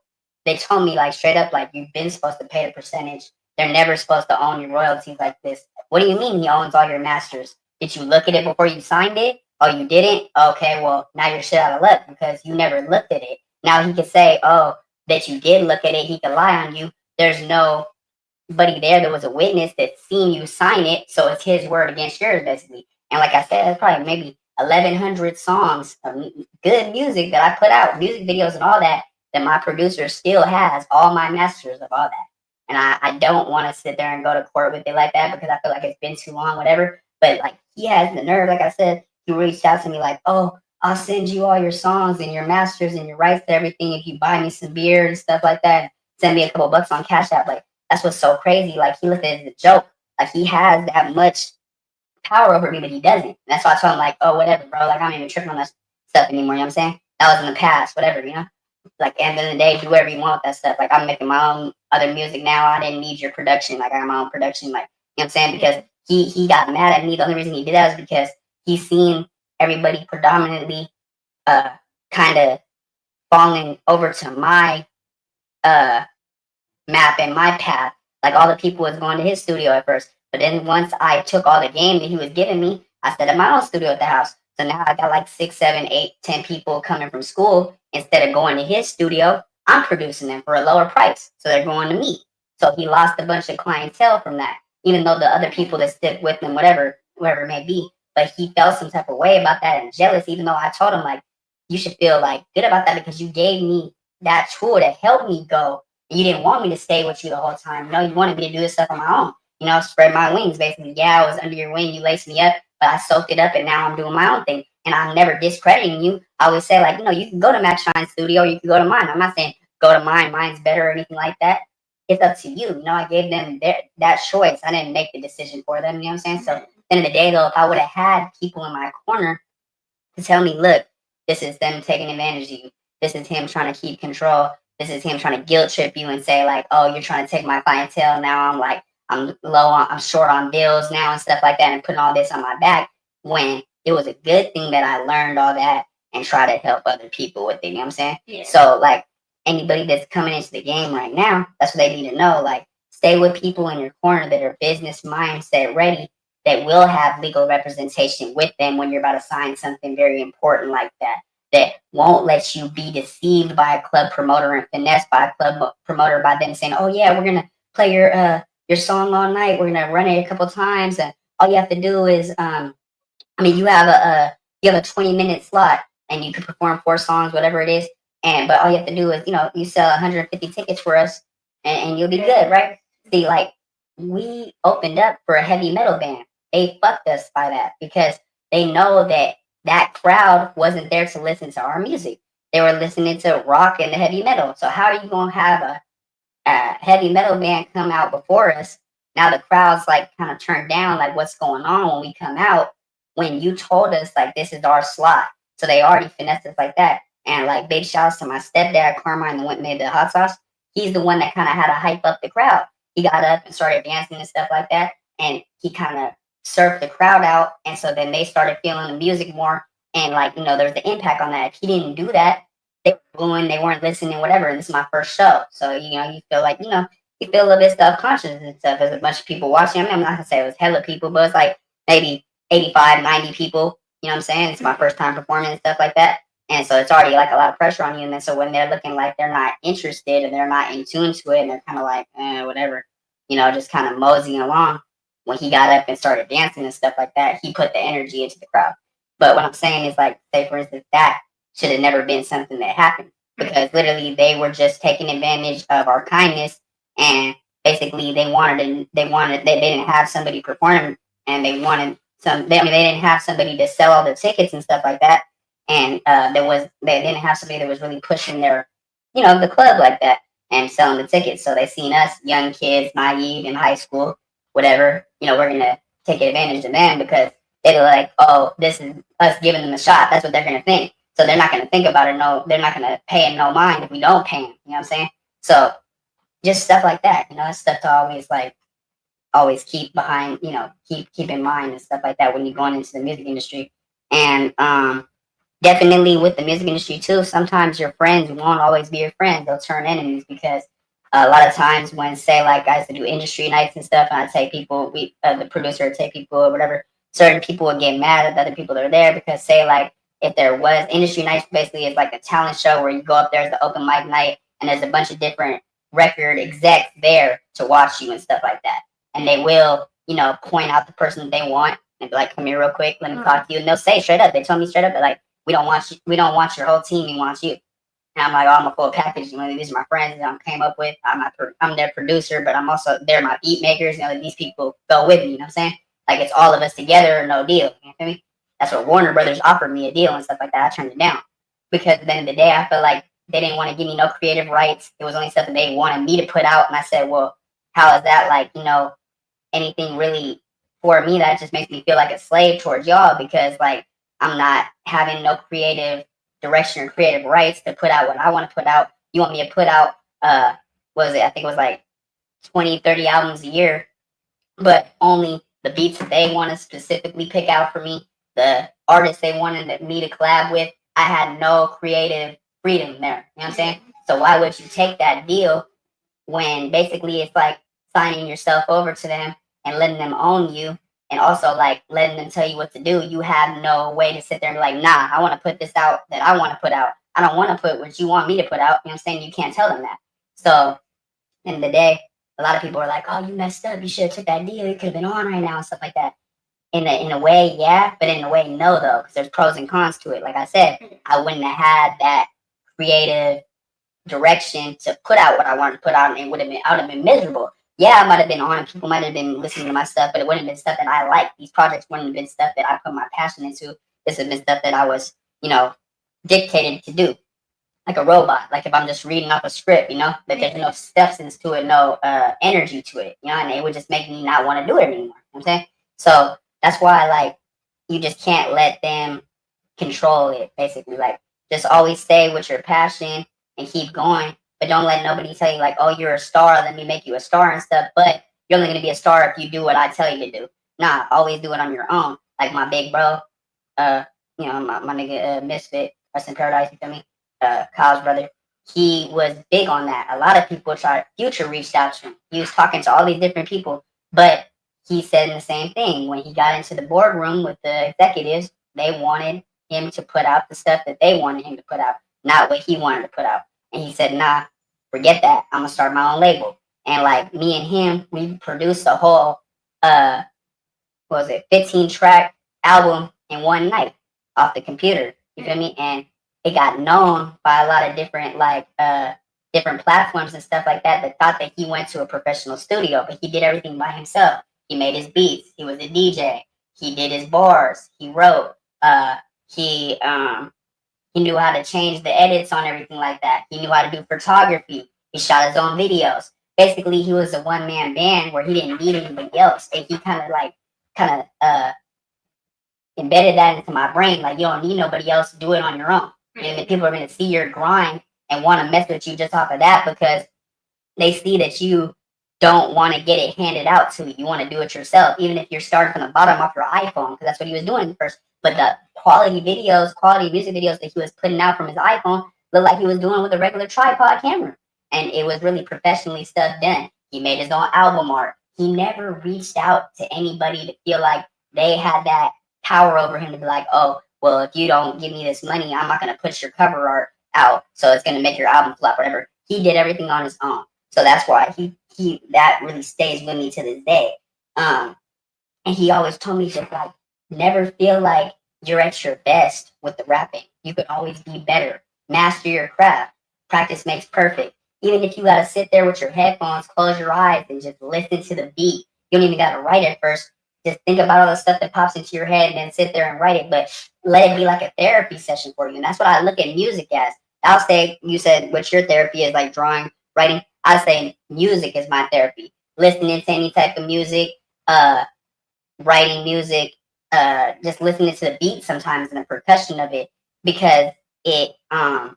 they told me like straight up, like you've been supposed to pay a percentage. They're never supposed to own your royalties like this. What do you mean he owns all your masters? Did you look at it before you signed it? Oh, you didn't? Okay, well, now you're shit out of luck because you never looked at it. Now he could say, oh, that you did look at it. He could lie on you. There's nobody there that was a witness that seen you sign it. So it's his word against yours, basically. And like I said, it's probably maybe 1,100 songs of good music that I put out, music videos and all that my producer still has all my masters of all that. And I don't want to sit there and go to court with it like that because I feel like it's been too long, whatever. But like he has the nerve, like I said, he reached out to me like, oh, I'll send you all your songs and your masters and your rights to everything if you buy me some beer and stuff like that. Send me a couple bucks on Cash App. Like that's what's so crazy. Like he looked at it as a joke. Like he has that much power over me, but he doesn't. And that's why I told him like, oh, whatever, bro. Like I'm not even tripping on that stuff anymore. You know what I'm saying? That was in the past, whatever, Like end of the day, do whatever you want with that stuff. Like I'm making my own other music now. I didn't need your production. Like I got my own production. Like you know what I'm saying? Because he got mad at me. The only reason he did that was because he's seen everybody predominantly kind of falling over to my uh map and my path. Like all the people was going to his studio at first, but then once I took all the game that he was giving me, I set up my own studio at the house. So now I got like 6, 7, 8, 10 people coming from school. Instead of going to his studio, I'm producing them for a lower price, so they're going to me. So he lost a bunch of clientele from that, even though the other people that stick with him, whatever it may be, but he felt some type of way about that and jealous. Even though I told him like, you should feel like good about that because you gave me that tool to help me go. You didn't want me to stay with you the whole time. No, you wanted me to do this stuff on my own. Spread my wings, basically. Yeah, I was under your wing. You laced me up, but I soaked it up, and now I'm doing my own thing. And I'm never discrediting you. I always say, like, you can go to Matt Shine's studio, or you can go to mine. I'm not saying go to mine, mine's better or anything like that. It's up to you. I gave them that choice. I didn't make the decision for them. You know what I'm saying? So, at the end of the day, though, if I would have had people in my corner to tell me, look, this is them taking advantage of you. This is him trying to keep control. This is him trying to guilt trip you and say like, oh, you're trying to take my clientele. Now I'm short on deals now and stuff like that and putting all this on my back when it was a good thing that I learned all that and try to help other people with it. You know what I'm saying? Yeah. So like anybody that's coming into the game right now, that's what they need to know. Like stay with people in your corner that are business mindset ready that will have legal representation with them when you're about to sign something very important like that won't let you be deceived by a club promoter and finessed by a club promoter by them saying, oh yeah, we're gonna play your song all night, we're gonna run it a couple times, and all you have to do is you have a 20-minute slot and you can perform 4 songs, whatever it is, but all you have to do is you sell 150 tickets for us and you'll be good, right? See, like we opened up for a heavy metal band. They fucked us by that because they know that crowd wasn't there to listen to our music. They were listening to rock and heavy metal. So how are you gonna have a heavy metal band come out before us? Now the crowd's like kind of turned down, like what's going on when we come out? When you told us like this is our slot, so they already finessed us like that. And like big shouts to my stepdad Carmine that went and made the hot sauce. He's the one that kind of had to hype up the crowd. He got up and started dancing and stuff like that, and he kind of surfed the crowd out, and so then they started feeling the music more, and like there's the impact on that. If he didn't do that, they were booing, they weren't listening, whatever. And this is my first show, so you feel like you feel a little bit self-conscious and stuff. There's a bunch of people watching. I mean, I'm not gonna say it was hella people, but it's like maybe 85, 90 people. You know what I'm saying? It's my first time performing and stuff like that. And so it's already like a lot of pressure on you. And then so when they're looking like they're not interested and they're not in tune to it and they're kind of like, whatever, just kind of moseying along. When he got up and started dancing and stuff like that, he put the energy into the crowd. But what I'm saying is like, say for instance, that should have never been something that happened because literally they were just taking advantage of our kindness and basically they didn't have somebody perform and they wanted they didn't have somebody to sell all the tickets and stuff like that. And they didn't have somebody that was really pushing their, the club like that and selling the tickets. So they seen us young kids, naive in high school, whatever, we're gonna take advantage of them because they're like, oh, this is us giving them a shot. That's what they're gonna think. So they're not gonna think about it. No, they're not gonna pay it no mind if we don't pay them. You know what I'm saying? So just stuff like that. That's stuff to always keep behind. Keep in mind and stuff like that when you're going into the music industry. And definitely with the music industry too, sometimes your friends won't always be your friends. They'll turn enemies because a lot of times when say like I used to do industry nights and stuff and I take people, the producer would take people or whatever, certain people would get mad at the other people that are there because say like if there was industry nights basically is like a talent show where you go up there as the open mic night and there's a bunch of different record execs there to watch you and stuff like that. And they will, point out the person that they want and be like, come here real quick, let me talk to you. And they'll say straight up, they told me straight up, but like, we don't want your whole team. We want you. And I'm like, oh, I'm a full package. These are my friends that I came up with. I'm their producer, but I'm also they're my beat makers. These people go with me. You know what I'm saying? Like it's all of us together, no deal. You feel me? That's what Warner Brothers offered me a deal and stuff like that. I turned it down because at the end of the day, I felt like they didn't want to give me no creative rights. It was only stuff that they wanted me to put out, and I said, well, how is that like anything really for me? That just makes me feel like a slave towards y'all because like I'm not having no creative direction or creative rights to put out what I want to put out. You want me to put out what was it? I think it was like 20, 30 albums a year, but only the beats that they want to specifically pick out for me the artists they wanted me to collab with, I had no creative freedom there. You know what I'm saying? So why would you take that deal when basically it's like signing yourself over to them and letting them own you, and also like letting them tell you what to do? You have no way to sit there and be like, nah, I want to put this out that I want to put out. I don't want to put what you want me to put out. You know what I'm saying? You can't tell them that. So in the day, a lot of people are like, oh, you messed up. You should have took that deal. You could have been on right now and stuff like that. In a way, yeah, but in a way, no, though, because there's pros and cons to it. Like I said, I wouldn't have had that creative direction to put out what I wanted to put out, and it would have been, I would have been miserable. Yeah, I might have been on, people might have been listening to my stuff, but it wouldn't have been stuff that I liked. These projects wouldn't have been stuff that I put my passion into. This would have been stuff that I was, dictated to do, like a robot. Like if I'm just reading off a script, but there's no substance to it, no energy to it, and it would just make me not want to do it anymore. You know what I'm saying? So that's why, like, you just can't let them control it, basically. Like, just always stay with your passion and keep going, but don't let nobody tell you, like, oh, you're a star, let me make you a star and stuff. But you're only going to be a star if you do what I tell you to do. Nah, always do it on your own. Like my big bro, uh, my nigga Misfit, Rest in Paradise, you feel me? Kyle's brother, he was big on that. A lot of people tried, Future reached out to him. He was talking to all these different people, but he said the same thing. When he got into the boardroom with the executives, they wanted him to put out the stuff that they wanted him to put out, not what he wanted to put out. And he said, nah, forget that. I'm gonna start my own label. And like me and him, we produced a whole 15 track album in one night off the computer. You feel me? And it got known by a lot of different different platforms and stuff like that that thought that he went to a professional studio, but he did everything by himself. He made his beats. He was a DJ. He did his bars. He wrote. He knew how to change the edits on everything like that. He knew how to do photography. He shot his own videos. Basically, he was a one man band where he didn't need anybody else. And he kind of embedded that into my brain. Like, you don't need nobody else to do it on your own. And the people are going to see your grind and want to mess with you just off of that, because they see that you don't want to get it handed out to you. You want to do it yourself, even if you're starting from the bottom off your iPhone, because that's what he was doing first. But the quality music videos that he was putting out from his iPhone looked like he was doing with a regular tripod camera. And it was really professionally stuff done. He made his own album art. He never reached out to anybody to feel like they had that power over him to be like, oh, well, if you don't give me this money, I'm not going to put your cover art out, so it's going to make your album flop, whatever. He did everything on his own. So that's why he that really stays with me to this day. And he always told me, just like, never feel like you're at your best with the rapping. You could always be better. Master your craft. Practice makes perfect. Even if you gotta sit there with your headphones, close your eyes, and just listen to the beat. You don't even gotta write it first. Just think about all the stuff that pops into your head and then sit there and write it. But let it be like a therapy session for you. And that's what I look at music as. I'll say, you said what your therapy is, like drawing, writing. I say music is my therapy. Listening to any type of music, writing music, just listening to the beat sometimes and the percussion of it, because it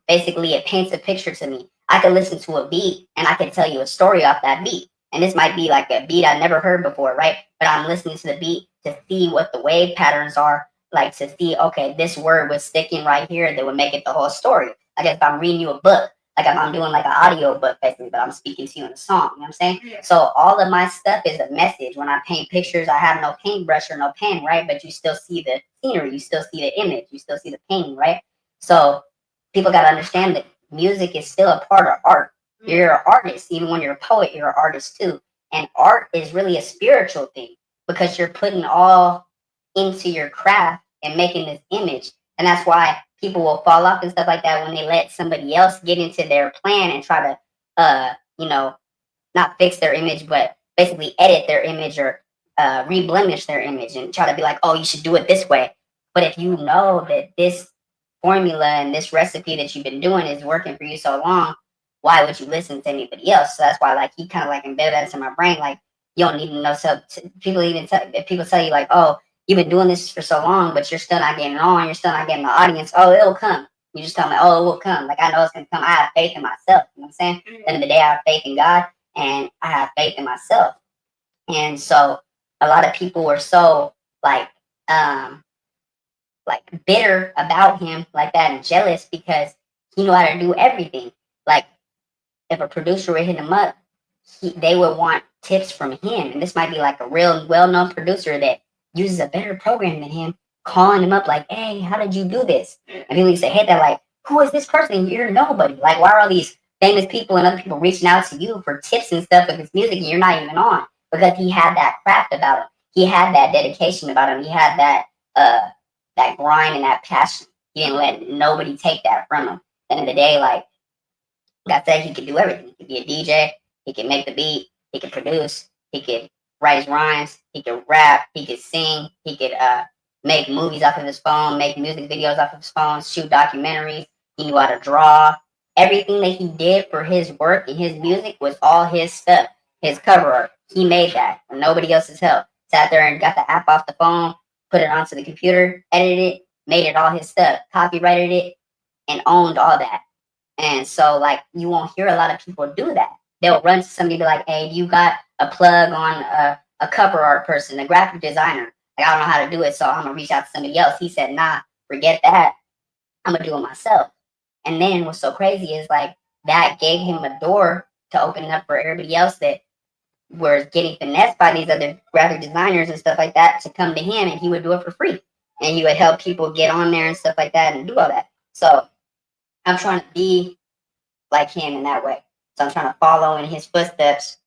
basically it paints a picture to me. I could listen to a beat and I can tell you a story off that beat. And this might be like a beat I've never heard before, right? But I'm listening to the beat to see what the wave patterns are, like to see, okay, this word was sticking right here that would make it the whole story. Like if I'm reading you a book, like if I'm doing like an audio book basically, but I'm speaking to you in a song, you know what I'm saying? Yeah. So all of my stuff is a message. When I paint pictures, I have no paintbrush or no pen, right? But you still see the scenery, you still see the image, you still see the painting, right? So people got to understand that music is still a part of art. You're an artist. Even when you're a poet, you're an artist too. And art is really a spiritual thing, because you're putting all into your craft and making this image. And that's why people will fall off and stuff like that when they let somebody else get into their plan and try to, not fix their image, but basically edit their image or re-blemish their image and try to be like, oh, you should do it this way. But if you know that this formula and this recipe that you've been doing is working for you so long, why would you listen to anybody else? So that's why, like, he kind of like embedded that into my brain. Like, you don't need to know. So people even if people tell you like, oh, you've been doing this for so long, but you're still not getting on, you're still not getting the audience. Oh, it'll come. You just tell me, oh, it will come. Like, I know it's gonna come. I have faith in myself. You know what I'm saying? At the end of the day, I have faith in God and I have faith in myself. And so a lot of people were so like like bitter about him like that and jealous because he knew how to do everything. Like if a producer would hit him up, they would want tips from him. And this might be like a real well-known producer that uses a better program than him, calling him up like, "Hey, how did you do this?" And people used to hate that like, "Who is this person? You're nobody. Like, why are all these famous people and other people reaching out to you for tips and stuff with his music and you're not even on?" Because he had that craft about him. He had that dedication about him. He had that grind and that passion. He didn't let nobody take that from him. At the end of the day, like I said, he could do everything. He could be a DJ. He could make the beat. He could produce. He could write his rhymes. He could rap. He could sing. He could make movies off of his phone, make music videos off of his phone, shoot documentaries. He knew how to draw. Everything that he did for his work and his music was all his stuff. His cover art. He made that. With nobody else's help. Sat there and got the app off the phone, put it onto the computer, edited it, made it all his stuff, copyrighted it, and owned all that. And so, like, you won't hear a lot of people do that. They'll run to somebody and be like, "Hey, you got a plug on a cover art person, a graphic designer? Like, I don't know how to do it, so I'm gonna reach out to somebody else." He said, "Nah, forget that. I'm gonna do it myself." And then what's so crazy is like that gave him a door to open up for everybody else that were getting finessed by these other graphic designers and stuff like that to come to him, and he would do it for free, and he would help people get on there and stuff like that and do all that. So I'm trying to be like him in that way. So I'm trying to follow in his footsteps.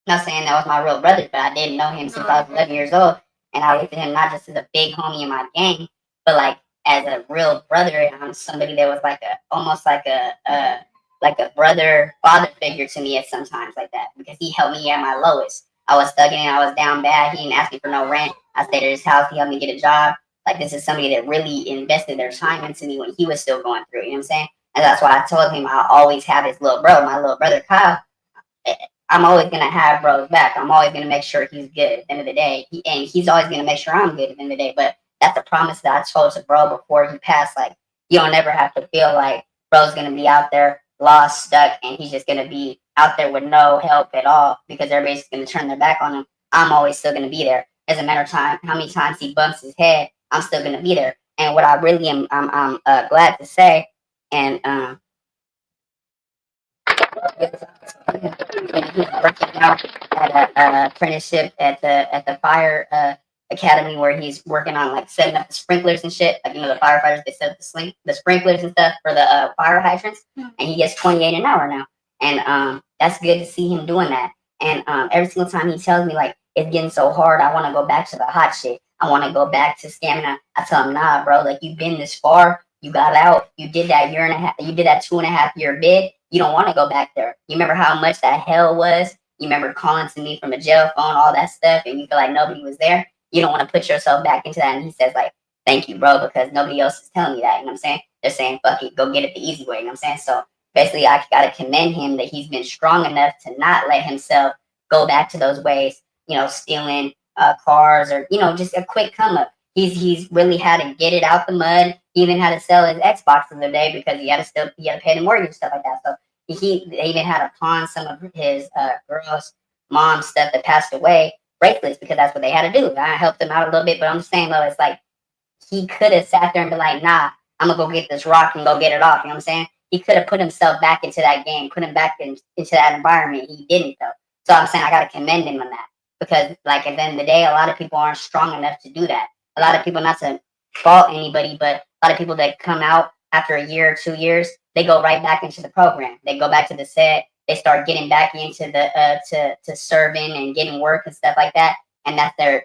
Not saying that was my real brother, but I didn't know him since I was 11 years old. And I looked at him not just as a big homie in my gang, but like as a real brother and somebody that was like a almost like a brother father figure to me at sometimes like that because he helped me at my lowest. I was stuck in it. I was down bad. He didn't ask me for no rent. I stayed at his house. He helped me get a job. Like this is somebody that really invested their time into me when he was still going through. You know what I'm saying? And that's why I told him I always have his little bro, my little brother Kyle. I'm always gonna have bro's back. I'm always gonna make sure he's good at the end of the day. And he's always gonna make sure I'm good at the end of the day. But that's a promise that I told to bro before he passed. Like you don't ever have to feel like bro's gonna be out there lost, stuck, and he's just gonna be out there with no help at all because everybody's gonna turn their back on him. I'm always still gonna be there. As a matter of time, how many times he bumps his head, I'm still gonna be there. And what I really am, I'm glad to say, and he's working now at a apprenticeship at the fire academy where he's working on like setting up the sprinklers and shit. Like the firefighters they set up the sprinklers and stuff for the fire hydrants, and he gets 28 an hour now, and that's good to see him doing that. And every single time he tells me like it's getting so hard, I want to go back to the hot shit. I want to go back to stamina. I tell him, nah, bro, like you've been this far. You got out. You did that year and a half. You did that 2.5 year bid. You don't want to go back there. You remember how much that hell was? You remember calling to me from a jail phone, all that stuff, and you feel like nobody was there. You don't want to put yourself back into that. And he says, like, thank you, bro, because nobody else is telling me that. You know what I'm saying? They're saying, fuck it, go get it the easy way. You know what I'm saying? So basically, I got to commend him that he's been strong enough to not let himself go back to those ways, stealing cars or, just a quick come up. He's really had to get it out the mud. He even had to sell his Xbox the other day because he had to pay the mortgage and stuff like that. So they even had to pawn some of his girl's mom's stuff that passed away, bracelets, because that's what they had to do. I helped him out a little bit, but I'm just saying though, it's like he could have sat there and been like, nah, I'm gonna go get this rock and go get it off. You know what I'm saying? He could have put himself back into that game, put him back into that environment. He didn't though. So I'm saying I gotta commend him on that. Because like at the end of the day, a lot of people aren't strong enough to do that. A lot of people, not to fault anybody, but a lot of people that come out after a year or 2 years, they go right back into the program. They go back to the set. They start getting back into the to serving and getting work and stuff like that. And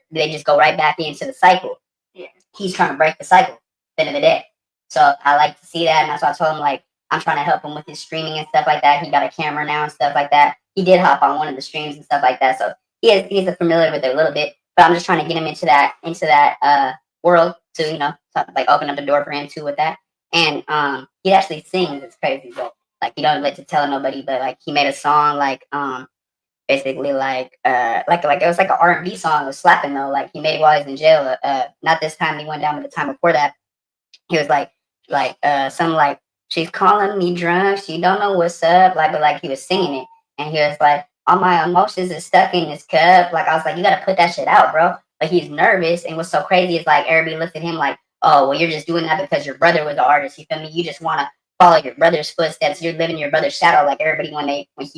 they just go right back into the cycle. Yeah. He's trying to break the cycle at the end of the day. So I like to see that, and that's why I told him like I'm trying to help him with his streaming and stuff like that. He got a camera now and stuff like that. He did hop on one of the streams and stuff like that. So he's familiar with it a little bit. But I'm just trying to get him into that world to like open up the door for him too with that. And he actually sings. It's crazy, but like he don't like to tell nobody. But like he made a song like basically like it was like an R&B song. It was slapping though. Like he made it while he was in jail. Not this time he went down, but the time before that, he was like something like she's calling me drunk. She don't know what's up. But like he was singing it, and he was like all my emotions is stuck in this cup. Like I was like, you gotta put that shit out, bro. But he's nervous, and what's so crazy is like everybody looks at him like, oh, well, you're just doing that because your brother was an artist. You feel me? You just want to follow your brother's footsteps. You're living your brother's shadow. Like everybody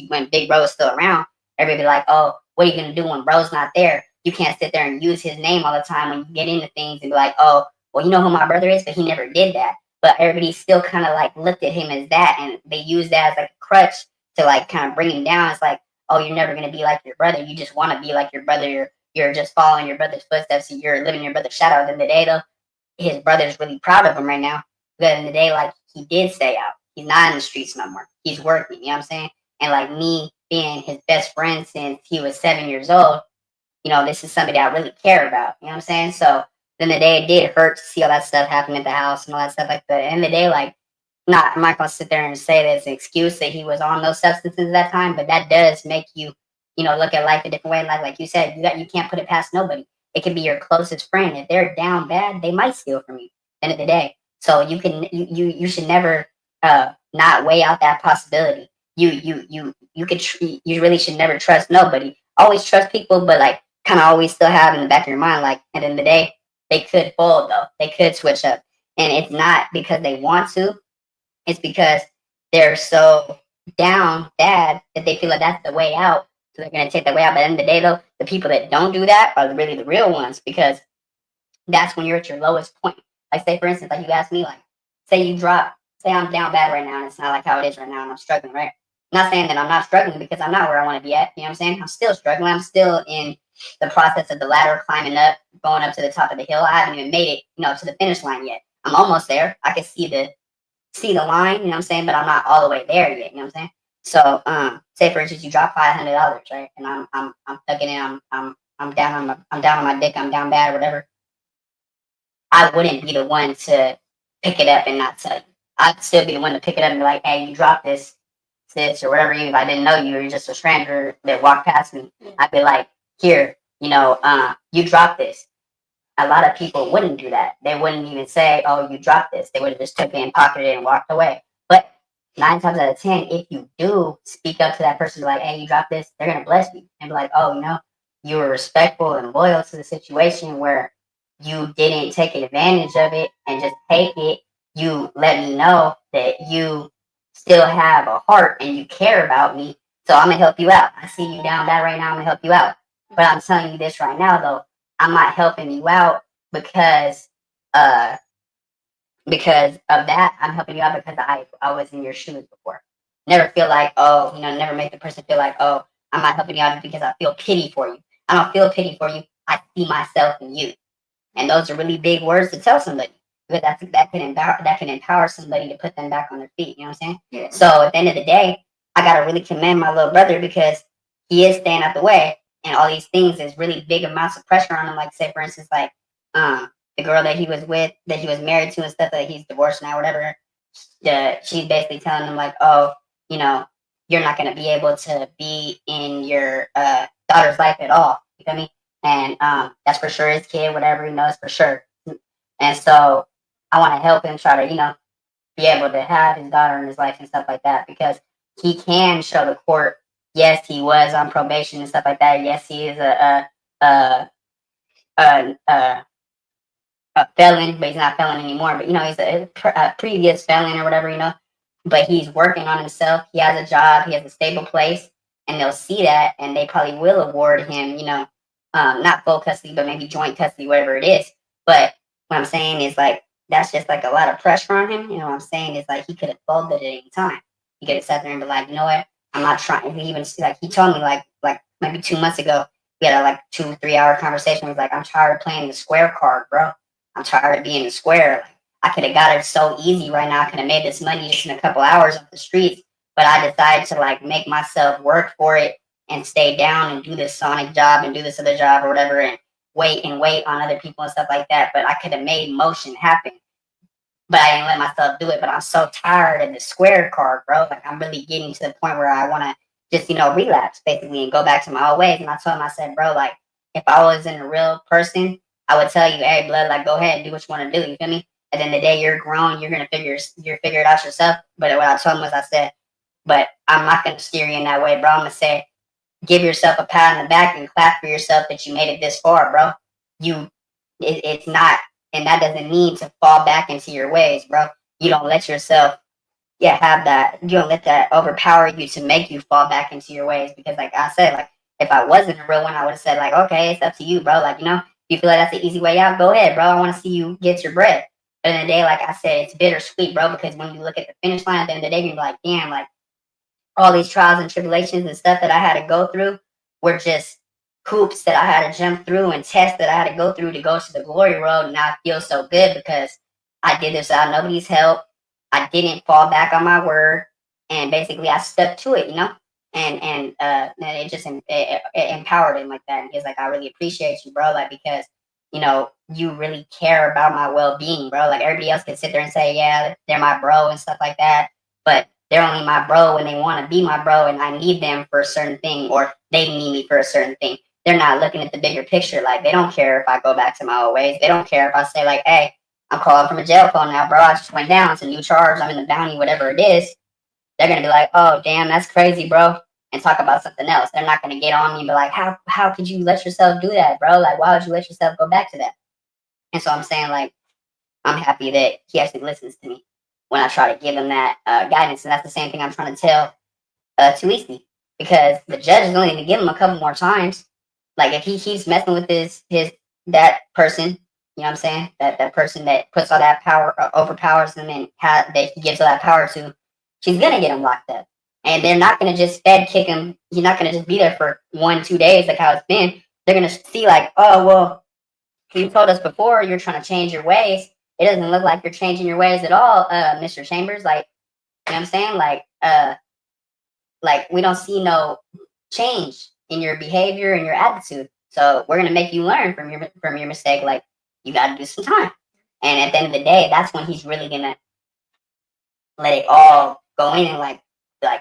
when Big Bro is still around, everybody be like, oh, what are you gonna do when Bro's not there? You can't sit there and use his name all the time when you get into things and be like, oh, well, you know who my brother is, but he never did that. But everybody still kind of like looked at him as that, and they used that as like a crutch to like kind of bring him down. It's like, oh, you're never gonna be like your brother. You just want to be like your brother. You're just following your brother's footsteps. And you're living your brother's shadow. At the end of the day, though, his brother's really proud of him right now. But at the end of the day, like he did stay out. He's not in the streets no more. He's working. You know what I'm saying? And like me being his best friend since he was 7 years old, this is somebody I really care about. You know what I'm saying? So then the day it did hurt to see all that stuff happen at the house and all that stuff like that. At the end of the day, like, I'm not gonna sit there and say that it's an excuse that he was on those substances at that time, but that does make you, look at life a different way. Like you said, you can't put it past nobody. It could be your closest friend. If they're down bad, they might steal from you at the end of the day. So you should never not weigh out that possibility. You really should never trust nobody. Always trust people, but like kind of always still have in the back of your mind, like at the end of the day, they could fold though. They could switch up. And it's not because they want to, it's because they're so down bad that they feel like that's the way out. So they're gonna take the way out. But at the end of the day though, the people that don't do that are really the real ones, because that's when you're at your lowest point. Like say for instance, like you asked me, like say I'm down bad right now and it's not like how it is right now and I'm struggling, right? I'm not saying that I'm not struggling, because I'm not where I want to be at. You know what I'm saying? I'm still struggling. I'm still in the process of the ladder, climbing up, going up to the top of the hill. I haven't even made it, to the finish line yet. I'm almost there. I can see the line, you know what I'm saying, but I'm not all the way there yet, you know what I'm saying? So, say for instance, you drop $500, right? And I'm tucking in, I'm down on my dick, I'm down bad or whatever. I wouldn't be the one to pick it up and not tell you. I'd still be the one to pick it up and be like, hey, you dropped this, sis, or whatever. Even if I didn't know you, or you're just a stranger that walked past me, I'd be like, here, you dropped this. A lot of people wouldn't do that. They wouldn't even say, oh, you dropped this. They would have just took it and pocketed it and walked away. But 9 times out of 10, if you do speak up to that person, like, hey, you dropped this, they're going to bless you and be like, oh, you were respectful and loyal to the situation where you didn't take advantage of it and just take it. You let me know that you still have a heart and you care about me. So I'm going to help you out. I see you down bad right now. I'm going to help you out. But I'm telling you this right now, though. I'm not helping you out uh because of that. I'm helping you out because I was in your shoes before. Never feel like, oh, never make the person feel like, oh, I'm not helping you out because I feel pity for you. I don't feel pity for you. I see myself in you. And those are really big words to tell somebody, because that can empower somebody to put them back on their feet. You know what I'm saying? Yeah. So at the end of the day, I gotta really commend my little brother, because he is staying out the way, and all these things is really big amounts of pressure on him. Like say for instance, like the girl that he was with, that he was married to and stuff, that he's divorced now, whatever. She's basically telling him like, oh, you're not gonna be able to be in your daughter's life at all. You feel me? And that's for sure his kid, whatever, it's for sure. And so I want to help him try to, be able to have his daughter in his life and stuff like that, because he can show the court, yes, he was on probation and stuff like that. Yes, he is a, a, a, a felon, but he's not a felon anymore. But he's a previous felon or whatever. But he's working on himself. He has a job. He has a stable place, and they'll see that, and they probably will award him, not full custody, but maybe joint custody, whatever it is. But what I'm saying is like that's just like a lot of pressure on him. What I'm saying is like he could have folded at any time. He could have sat there and be like, you know what? I'm not trying. He even like he told me like maybe 2 months ago, we had a like 2-3 hour conversation. He was like, I'm tired of playing the square card, bro. I'm tired of being the square. Like, I could have got it so easy right now. I could have made this money just in a couple hours off the streets. But I decided to like make myself work for it and stay down and do this Sonic job and do this other job or whatever, and wait on other people and stuff like that. But I could have made motion happen. But I didn't let myself do it. But I'm so tired of the square card, bro. Like I'm really getting to the point where I want to just, relapse basically and go back to my old ways. And I told him, I said, bro, like if I was in a real person, I would tell you, hey, blood, like go ahead and do what you want to do. You feel me? At the end of the day, you're grown. You're gonna figure it out yourself. But what I told him was, I said, but I'm not gonna steer you in that way, bro. I'm gonna say, give yourself a pat on the back and clap for yourself that you made it this far, bro. It's not And that doesn't mean to fall back into your ways, bro. You don't let yourself have that. You don't let that overpower you to make you fall back into your ways. Because like I said, like if I wasn't a real one, I would have said like, okay, it's up to you, bro. Like, if you feel like that's the easy way out, go ahead, bro. I want to see you get your bread. But in the day, like I said, it's bittersweet, bro, because when you look at the finish line at the end of the day, you're like, damn, like all these trials and tribulations and stuff that I had to go through were just hoops that I had to jump through and tests that I had to go through to go to the glory road. And I feel so good because I did this without nobody's help. I didn't fall back on my word, and basically I stuck to it, and it just it empowered him like that. And he's like, I really appreciate you, bro, like because you really care about my well being, bro. Like everybody else can sit there and say, yeah, they're my bro and stuff like that, but they're only my bro when they want to be my bro, and I need them for a certain thing, or they need me for a certain thing. They're not looking at the bigger picture. Like they don't care if I go back to my old ways. They don't care if I say like, hey, I'm calling from a jail phone now, bro. I just went down. It's a new charge. I'm in the bounty, whatever it is. They're gonna be like, oh, damn, that's crazy, bro, and talk about something else. They're not gonna get on me and be like, how could you let yourself do that, bro? Like, why would you let yourself go back to that? And so I'm saying, like, I'm happy that he actually listens to me when I try to give him that guidance, and that's the same thing I'm trying to tell Tuisi, because the judge is only going to give him a couple more times. Like if he keeps messing with his that person, you know what I'm saying? That person that puts all that power, overpowers him, and that he gives all that power to, she's gonna get him locked up. And they're not gonna just fed kick him. He's not gonna just be there for 1-2 days like how it's been. They're gonna see like, oh well, you told us before you're trying to change your ways. It doesn't look like you're changing your ways at all, Mr. Chambers. Like, you know what I'm saying? Like we don't see no change in your behavior and your attitude. So we're gonna make you learn from your mistake. Like you got to do some time. And at the end of the day, that's when he's really gonna let it all go in and like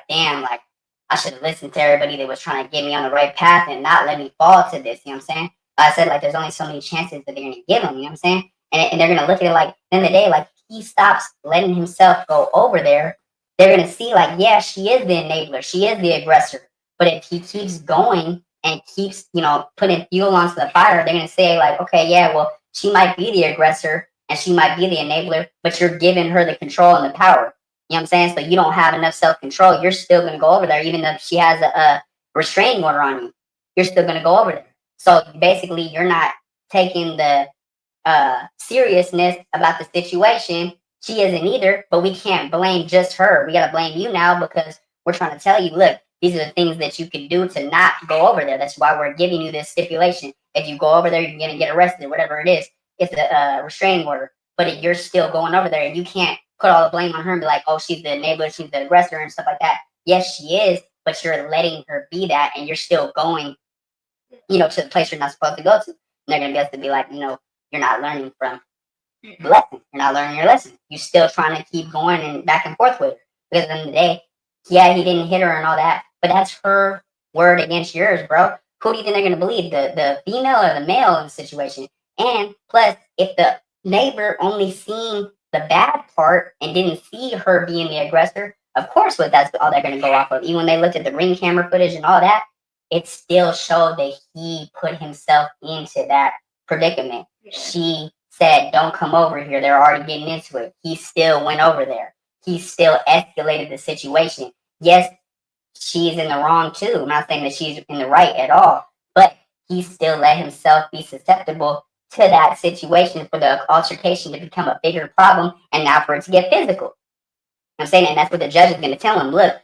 damn, like I should have listened to everybody that was trying to get me on the right path and not let me fall to this. You know what I'm saying? I said like there's only so many chances that they're gonna give him. You know what I'm saying? And they're gonna look at it like at the end of the day, like he stops letting himself go over there. They're gonna see like, yeah, she is the enabler, she is the aggressor. But if he keeps going and keeps, putting fuel onto the fire, they're gonna say like, okay, yeah, well, she might be the aggressor and she might be the enabler, but you're giving her the control and the power. You know what I'm saying? So you don't have enough self-control. You're still going to go over there, even if she has a restraining order on you. You're still going to go over there. So basically, you're not taking the seriousness about the situation. She isn't either, but we can't blame just her. We got to blame you now because we're trying to tell you, look, these are the things that you can do to not go over there. That's why we're giving you this stipulation. If you go over there, you're going to get arrested, whatever it is. It's a restraining order, but you're still going over there, and you can't put all the blame on her and be like, oh, she's the enabler, she's the aggressor and stuff like that. Yes, she is, but you're letting her be that, and you're still going, to the place you're not supposed to go to. And they're going to get to be like, you're not learning from the lesson. You're not learning your lesson. You're still trying to keep going and back and forth with her. Because at the end of the day, yeah, he didn't hit her and all that, but that's her word against yours, bro. Who do you think they're going to believe, the female or the male in the situation? And plus, if the neighbor only seen the bad part and didn't see her being the aggressor, of course, that's all they're going to go off of. Even when they looked at the ring camera footage and all that, it still showed that he put himself into that predicament. Yeah. She said, don't come over here. They're already getting into it. He still went over there. He still escalated the situation. Yes, she's in the wrong too. I'm not saying that she's in the right at all, but he still let himself be susceptible to that situation for the altercation to become a bigger problem and now for it to get physical. I'm saying, and that's what the judge is going to tell him. Look,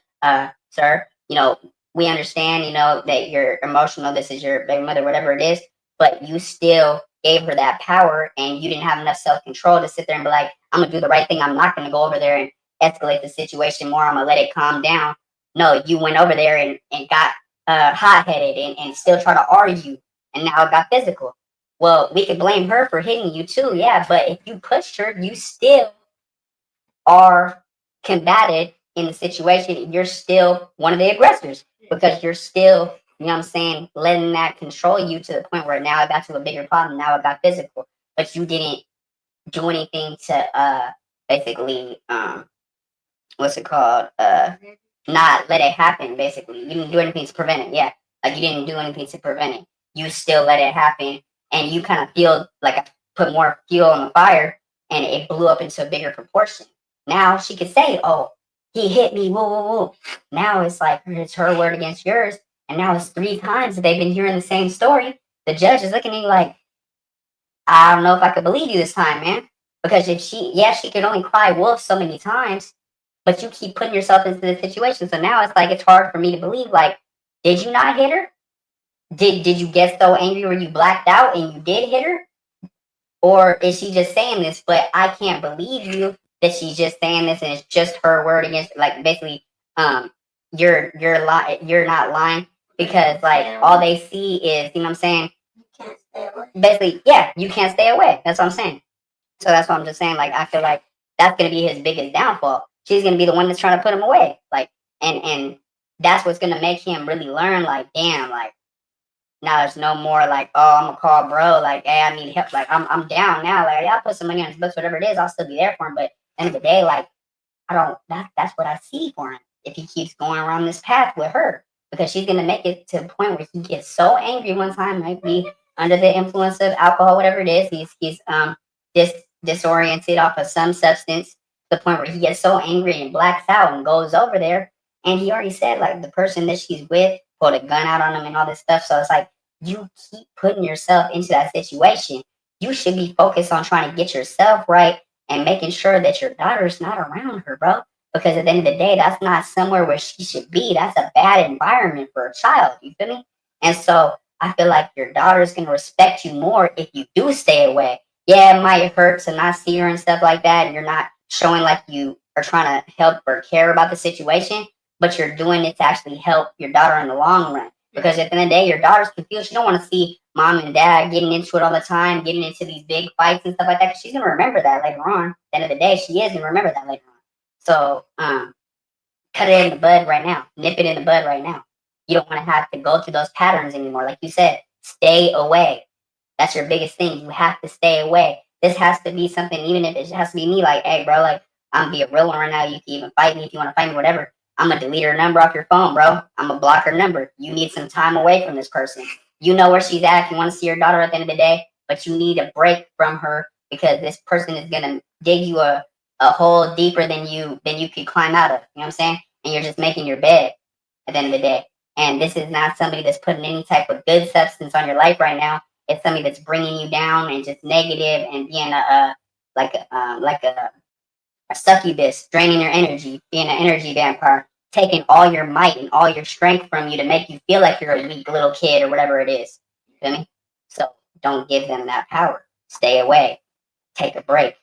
sir, we understand, that you're emotional. This is your baby mother, whatever it is, but you still gave her that power and you didn't have enough self-control to sit there and be like, I'm going to do the right thing. I'm not going to go over there and escalate the situation more. I'm going to let it calm down. No, you went over there and got hot-headed and still try to argue, and now it got physical. Well, we could blame her for hitting you too, yeah, but if you pushed her, you still are combated in the situation. You're still one of the aggressors because you're still, you know what I'm saying, letting that control you to the point where now it got to a bigger problem. Now it got physical, but you didn't do anything to basically, what's it called? Not let it happen, basically. You didn't do anything to prevent it, yeah. Like you didn't do anything to prevent it. You still let it happen. And you kind of feel like put more fuel on the fire, and it blew up into a bigger proportion. Now she could say, "Oh, he hit me, woo, woo, woo." Now it's like it's her word against yours, and now it's 3 times that they've been hearing the same story. The judge is looking at you like, I don't know if I could believe you this time, man. Because if she could only cry wolf so many times, but you keep putting yourself into the situation. So now it's like it's hard for me to believe. Like, did you not hit her? Did you get so angry where you blacked out and you did hit her? Or is she just saying this? But I can't believe you that she's just saying this and it's just her word against, like, basically, um, you're not lying because like all they see is, you know what I'm saying? You can't stay away. Basically, yeah, you can't stay away. That's what I'm saying. So that's what I'm just saying. Like, I feel like that's gonna be his biggest downfall. She's gonna be the one that's trying to put him away. Like, and that's what's gonna make him really learn. Like, damn, like now there's no more like, oh, I'm gonna call bro. Like, hey, I need help. Like, I'm down now. Like, y'all put some money on his books, whatever it is. I'll still be there for him. But at the end of the day, like, I don't. That's what I see for him. If he keeps going around this path with her, because she's gonna make it to a point where he gets so angry one time, might be under the influence of alcohol, whatever it is. He's dis disoriented off of some substance to the point where he gets so angry and blacks out and goes over there. And he already said like the person that she's with pulled a gun out on him and all this stuff. So it's like you keep putting yourself into that situation. You should be focused on trying to get yourself right and making sure that your daughter's not around her, bro. Because at the end of the day, that's not somewhere where she should be. That's a bad environment for a child. You feel me? And so I feel like your daughter's gonna respect you more if you do stay away. Yeah, it might hurt to not see her and stuff like that, and you're not showing like you are trying to help or care about the situation, but you're doing it to actually help your daughter in the long run. Because at the end of the day, your daughter's confused. She don't want to see mom and dad getting into it all the time, getting into these big fights and stuff like that. Because she's gonna remember that later on. At the end of the day, she is gonna remember that later on. So cut it in the bud right now. Nip it in the bud right now. You don't want to have to go through those patterns anymore. Like you said, stay away. That's your biggest thing. You have to stay away. This has to be something, even if it has to be me, like, hey, bro, like, I'm gonna be a real one right now. You can even fight me if you want to fight me, whatever. I'm gonna delete her number off your phone, bro. I'm gonna block her number. You need some time away from this person. You know where she's at if you want to see your daughter at the end of the day, but you need a break from her because this person is gonna dig you a hole deeper than you could climb out of. You know what I'm saying? And you're just making your bed at the end of the day. And this is not somebody that's putting any type of good substance on your life right now. It's somebody that's bringing you down and just negative and being a succubus, draining your energy, being an energy vampire, taking all your might and all your strength from you to make you feel like you're a weak little kid or whatever it is. You feel me? So don't give them that power. Stay away. Take a break.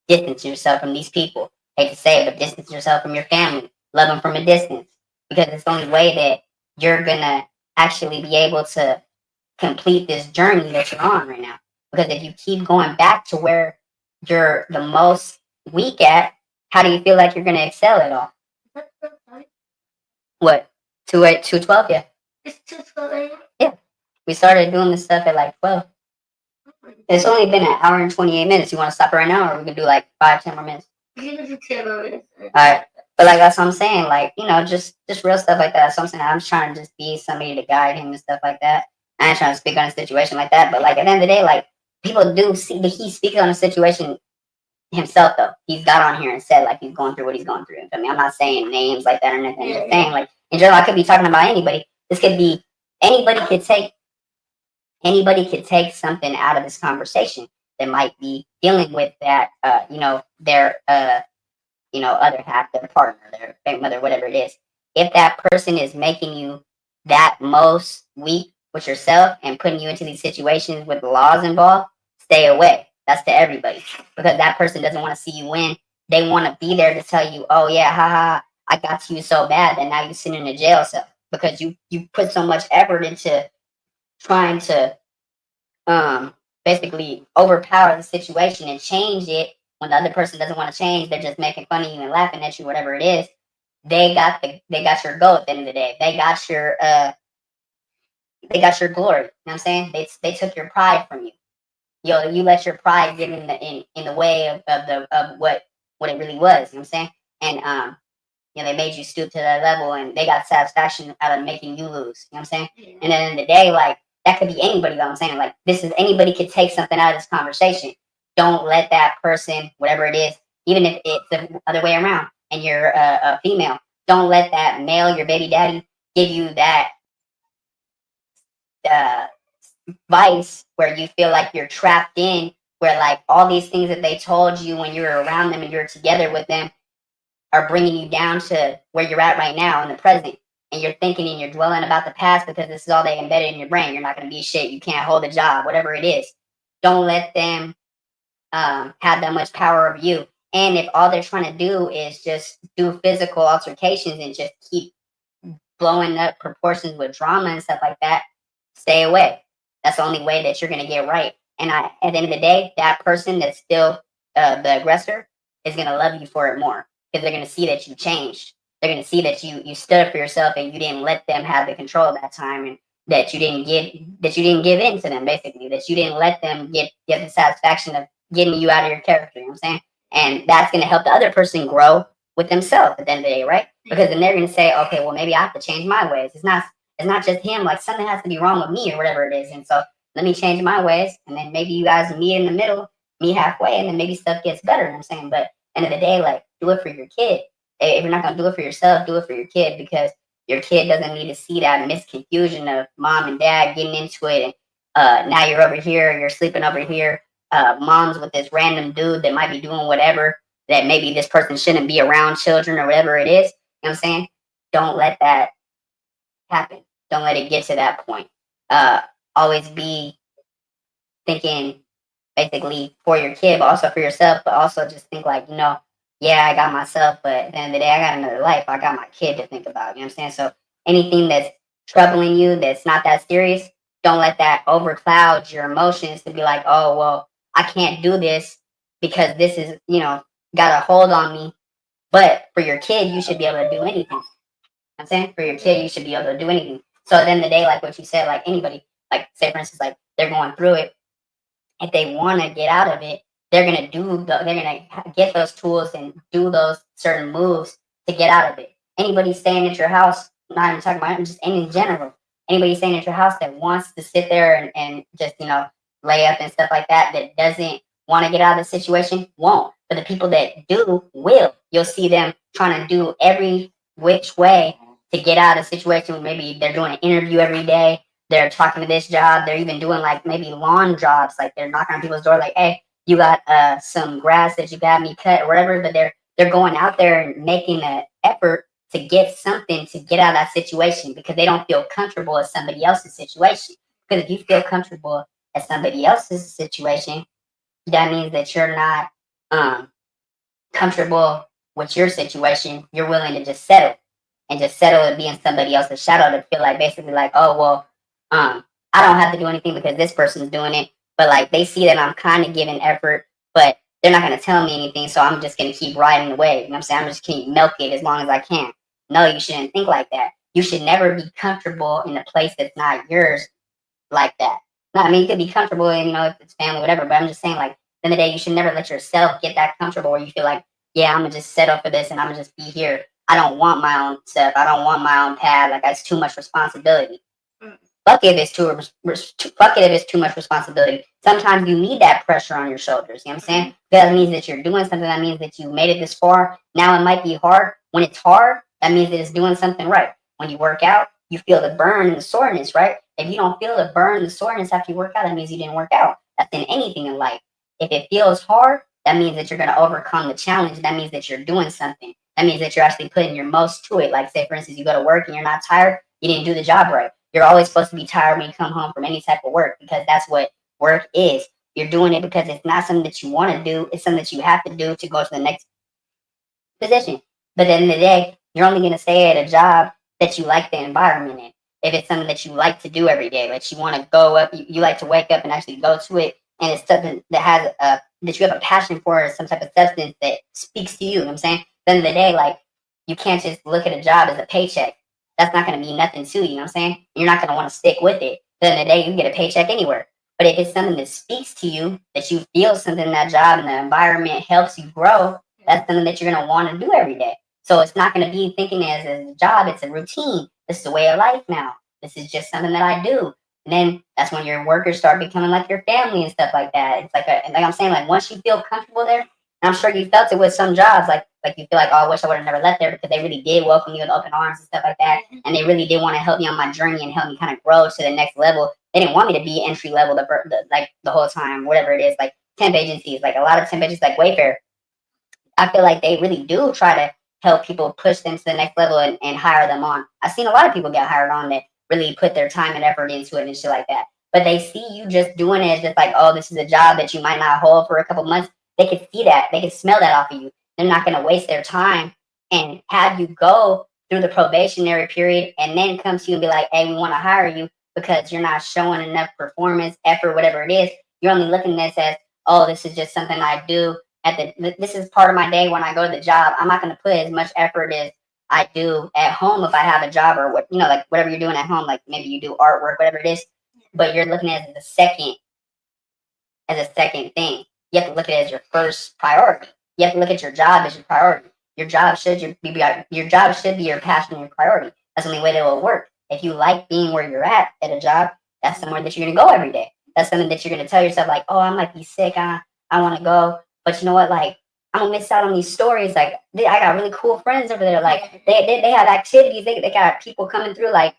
Distance yourself from these people. Hate to say it, but distance yourself from your family. Love them from a distance. Because it's the only way that you're gonna actually be able to complete this journey that you're on right now. Because if you keep going back to where you're the most weak at, how do you feel like you're gonna excel at all? What? 2:12? Yeah. It's 2:12 a.m. Yeah. We started doing this stuff at like 12. It's only been an hour and 28 minutes. You want to stop it right now, or we can do like 5, 10 more minutes? You can do 10 more minutes. All right. But like that's what I'm saying, like, you know, just real stuff like that. So I'm saying I'm trying to just be somebody to guide him and stuff like that. I ain't trying to speak on a situation like that, but like at the end of the day, like people do see that he's speaking on a situation himself though. He's got on here and said like he's going through what he's going through. I mean, I'm not saying names like that or anything. I'm just saying like in general, I could be talking about anybody. This could be anybody could take something out of this conversation that might be dealing with that you know, their you know, other half, their partner, their family mother, whatever it is. If that person is making you that most weak with yourself and putting you into these situations with the laws involved, stay away. That's to everybody. Because that person doesn't want to see you win. They want to be there to tell you, oh yeah, haha, I got to you so bad that now you're sitting in a jail cell. Because you put so much effort into trying to basically overpower the situation and change it when the other person doesn't want to change. They're just making fun of you and laughing at you, whatever it is. They got your goal at the end of the day. They got your glory. You know what I'm saying? They took your pride from you. You let your pride get in the way of what it really was. You know what I'm saying? And you know, they made you stoop to that level and they got satisfaction out of making you lose. You know what I'm saying? And then in the day, like that could be anybody, though. I'm saying like this is anybody could take something out of this conversation. don't let that person, whatever it is, even if it's the other way around and you're a female, don't let that male, your baby daddy, give you that uh, vice where you feel like you're trapped in, where like all these things that they told you when you were around them and you're together with them are bringing you down to where you're at right now in the present. And you're thinking and you're dwelling about the past because this is all they embedded in your brain. You're not going to be shit. You can't hold a job, whatever it is. Don't let them have that much power over you. And if all they're trying to do is just do physical altercations and just keep blowing up proportions with drama and stuff like that, stay away. That's the only way that you're gonna get right. And at the end of the day, that person that's still the aggressor is gonna love you for it more because they're gonna see that you changed. They're gonna see that you stood up for yourself and you didn't let them have the control of that time, and that you didn't give in to them, basically, that you didn't let them get the satisfaction of getting you out of your character. You know what I'm saying? And that's gonna help the other person grow with themselves at the end of the day, right? Because then they're gonna say, okay, well maybe I have to change my ways. It's not just him, like something has to be wrong with me or whatever it is. And so let me change my ways, and then maybe you guys meet in the middle, meet halfway, and then maybe stuff gets better. You know what I'm saying? But end of the day, like do it for your kid. If you're not gonna do it for yourself, do it for your kid, because your kid doesn't need to see that misconfusion of mom and dad getting into it, and now you're over here, you're sleeping over here. Mom's with this random dude that might be doing whatever that maybe this person shouldn't be around children or whatever it is. You know what I'm saying? Don't let that happen. Don't let it get to that point. Uh, Always be thinking basically for your kid, but also for yourself, but also just think like, yeah, I got myself, but at the end of the day, I got another life. I got my kid to think about. You know what I'm saying? So anything that's troubling you that's not that serious, don't let that overcloud your emotions to be like, oh, well, I can't do this because this is, got a hold on me. But for your kid, you should be able to do anything. You know what I'm saying? For your kid, you should be able to do anything. So at the end of the day, like what you said, like anybody, like say for instance, like they're going through it, if they want to get out of it, they're gonna get those tools and do those certain moves to get out of it. Anybody staying at your house, not even talking about it, just in general, anybody staying at your house that wants to sit there and just lay up and stuff like that, that doesn't want to get out of the situation, won't. But the people that do will. You'll see them trying to do every which way to get out of the situation. Maybe they're doing an interview every day, they're talking to this job. They're even doing like maybe lawn jobs. Like they're knocking on people's door, like, "Hey, you got some grass that you got me cut or whatever." But they're going out there and making an effort to get something to get out of that situation because they don't feel comfortable in somebody else's situation. Because if you feel comfortable at somebody else's situation, that means that you're not um, comfortable with your situation. You're willing to just settle and just settle and be in somebody else's shadow to feel like basically like, oh well, um, I don't have to do anything because this person's doing it. But like they see that I'm kind of giving effort, but they're not gonna tell me anything, so I'm just gonna keep riding the wave. You know what I'm saying? I'm just gonna milk it as long as I can. No, you shouldn't think like that. You should never be comfortable in a place that's not yours like that. No, I mean, you could be comfortable in, if it's family, whatever, but I'm just saying, like, at the end of the day, you should never let yourself get that comfortable where you feel like, yeah, I'm gonna just settle for this and I'm gonna just be here. I don't want my own stuff. I don't want my own path. Like, that's too much responsibility. Fuck if it's fuck it if it's too much responsibility. Sometimes you need that pressure on your shoulders. You know what I'm saying? That means that you're doing something. That means that you made it this far. Now it might be hard. When it's hard, that means that it's doing something right. When you work out, you feel the burn and the soreness, right? If you don't feel the burn and the soreness after you work out, that means you didn't work out. That's in anything in life. If it feels hard, that means that you're going to overcome the challenge. That means that you're doing something. That means that you're actually putting your most to it. Like, say, for instance, you go to work and you're not tired, you didn't do the job right. You're always supposed to be tired when you come home from any type of work because that's what work is. You're doing it because it's not something that you want to do. It's something that you have to do to go to the next position. But at the end of the day, you're only going to stay at a job that you like the environment in. If it's something that you like to do every day, like you want to go up, you like to wake up and actually go to it, and it's something that has that you have a passion for, some type of substance that speaks to you. You know what I'm saying? At the end of the day, like you can't just look at a job as a paycheck. That's not going to mean nothing to you. You know what I'm saying? You're not going to want to stick with it. At the end of the day, you can get a paycheck anywhere. But if it's something that speaks to you, that you feel something in that job and the environment helps you grow, that's something that you're going to want to do every day. So it's not going to be thinking as a job. It's a routine. This is a way of life now. This is just something that I do. And then that's when your workers start becoming like your family and stuff like that. It's like I'm saying, like once you feel comfortable there, and I'm sure you felt it with some jobs, like you feel like, oh, I wish I would have never left there because they really did welcome you with open arms and stuff like that, and they really did want to help me on my journey and help me kind of grow to the next level. They didn't want me to be entry level like the whole time, whatever it is, like temp agencies, like a lot of temp agencies, like Wayfair. I feel like they really do try to help people push them to the next level and hire them on. I've seen a lot of people get hired on that really put their time and effort into it and shit like that. But they see you just doing it as just like, oh, this is a job that you might not hold for a couple months. They can see that. They can smell that off of you. They're not going to waste their time and have you go through the probationary period and then come to you and be like, hey, we want to hire you because you're not showing enough performance, effort, whatever it is. You're only looking at this as, oh, this is just something I do this is part of my day when I go to the job. I'm not going to put as much effort as I do at home if I have a job or what, like whatever you're doing at home, like maybe you do artwork, whatever it is, but you're looking at it as a second thing. You have to look at it as your first priority. You have to look at your job as your priority. Your job should be your passion and your priority. That's the only way that will work. If you like being where you're at a job, that's somewhere that you're gonna go every day. That's something that you're gonna tell yourself like, oh, I might be sick, I want to go, but you know what, like I'm gonna miss out on these stories. Like I got really cool friends over there. Like they have activities. They got people coming through, like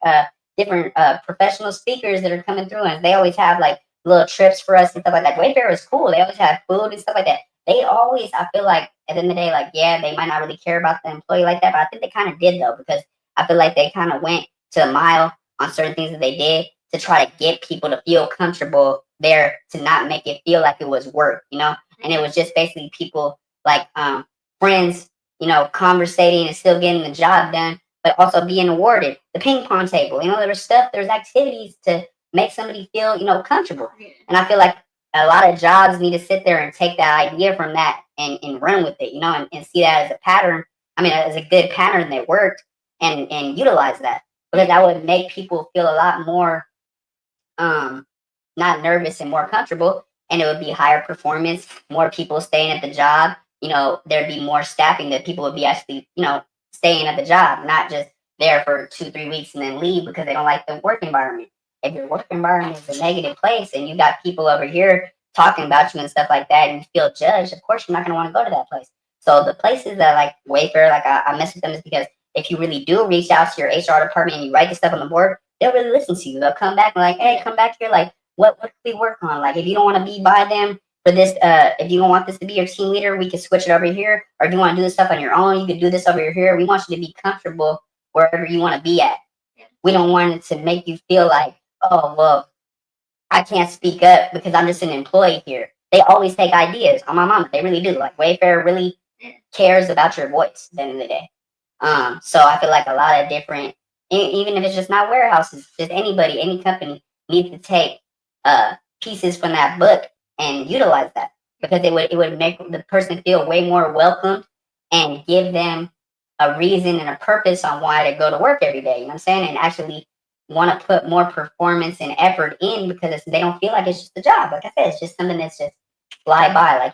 different professional speakers that are coming through, and they always have like little trips for us and stuff like that. Wayfair is cool. They always have food and stuff like that. They always, I feel like at the end of the day, like yeah, they might not really care about the employee like that, but I think they kind of did though, because I feel like they kind of went to the mile on certain things that they did to try to get people to feel comfortable there, to not make it feel like it was work, and it was just basically people like friends, conversating and still getting the job done, but also being awarded the ping pong table. There's activities to make somebody feel, comfortable. And I feel like a lot of jobs need to sit there and take that idea from that and run with it, and see that as a pattern. I mean, as a good pattern that worked, and utilize that, because that would make people feel a lot more not nervous and more comfortable, and it would be higher performance, more people staying at the job. There'd be more staffing, that people would be actually, staying at the job, not just there for 2-3 weeks and then leave because they don't like the work environment. If your work environment is a negative place and you got people over here talking about you and stuff like that, and you feel judged, of course you're not going to want to go to that place. So the places that like Wayfair, like I mess with them, is because if you really do reach out to your HR department and you write this stuff on the board, they'll really listen to you. They'll come back and like, hey, come back here. Like, what can we work on? Like, if you don't want to be by them for this, if you don't want this to be your team leader, we can switch it over here. Or if you want to do this stuff on your own, you can do this over here. We want you to be comfortable wherever you want to be at. We don't want it to make you feel like, oh, well, I can't speak up because I'm just an employee here. They always take ideas on my mama. They really do. Like Wayfair really cares about your voice at the end of the day. So I feel like a lot of different, even if it's just not warehouses, just anybody, any company needs to take pieces from that book and utilize that, because it would make the person feel way more welcomed and give them a reason and a purpose on why to go to work every day. You know what I'm saying? And actually want to put more performance and effort in, because they don't feel like it's just a job. Like I said, it's just something that's just fly by. Like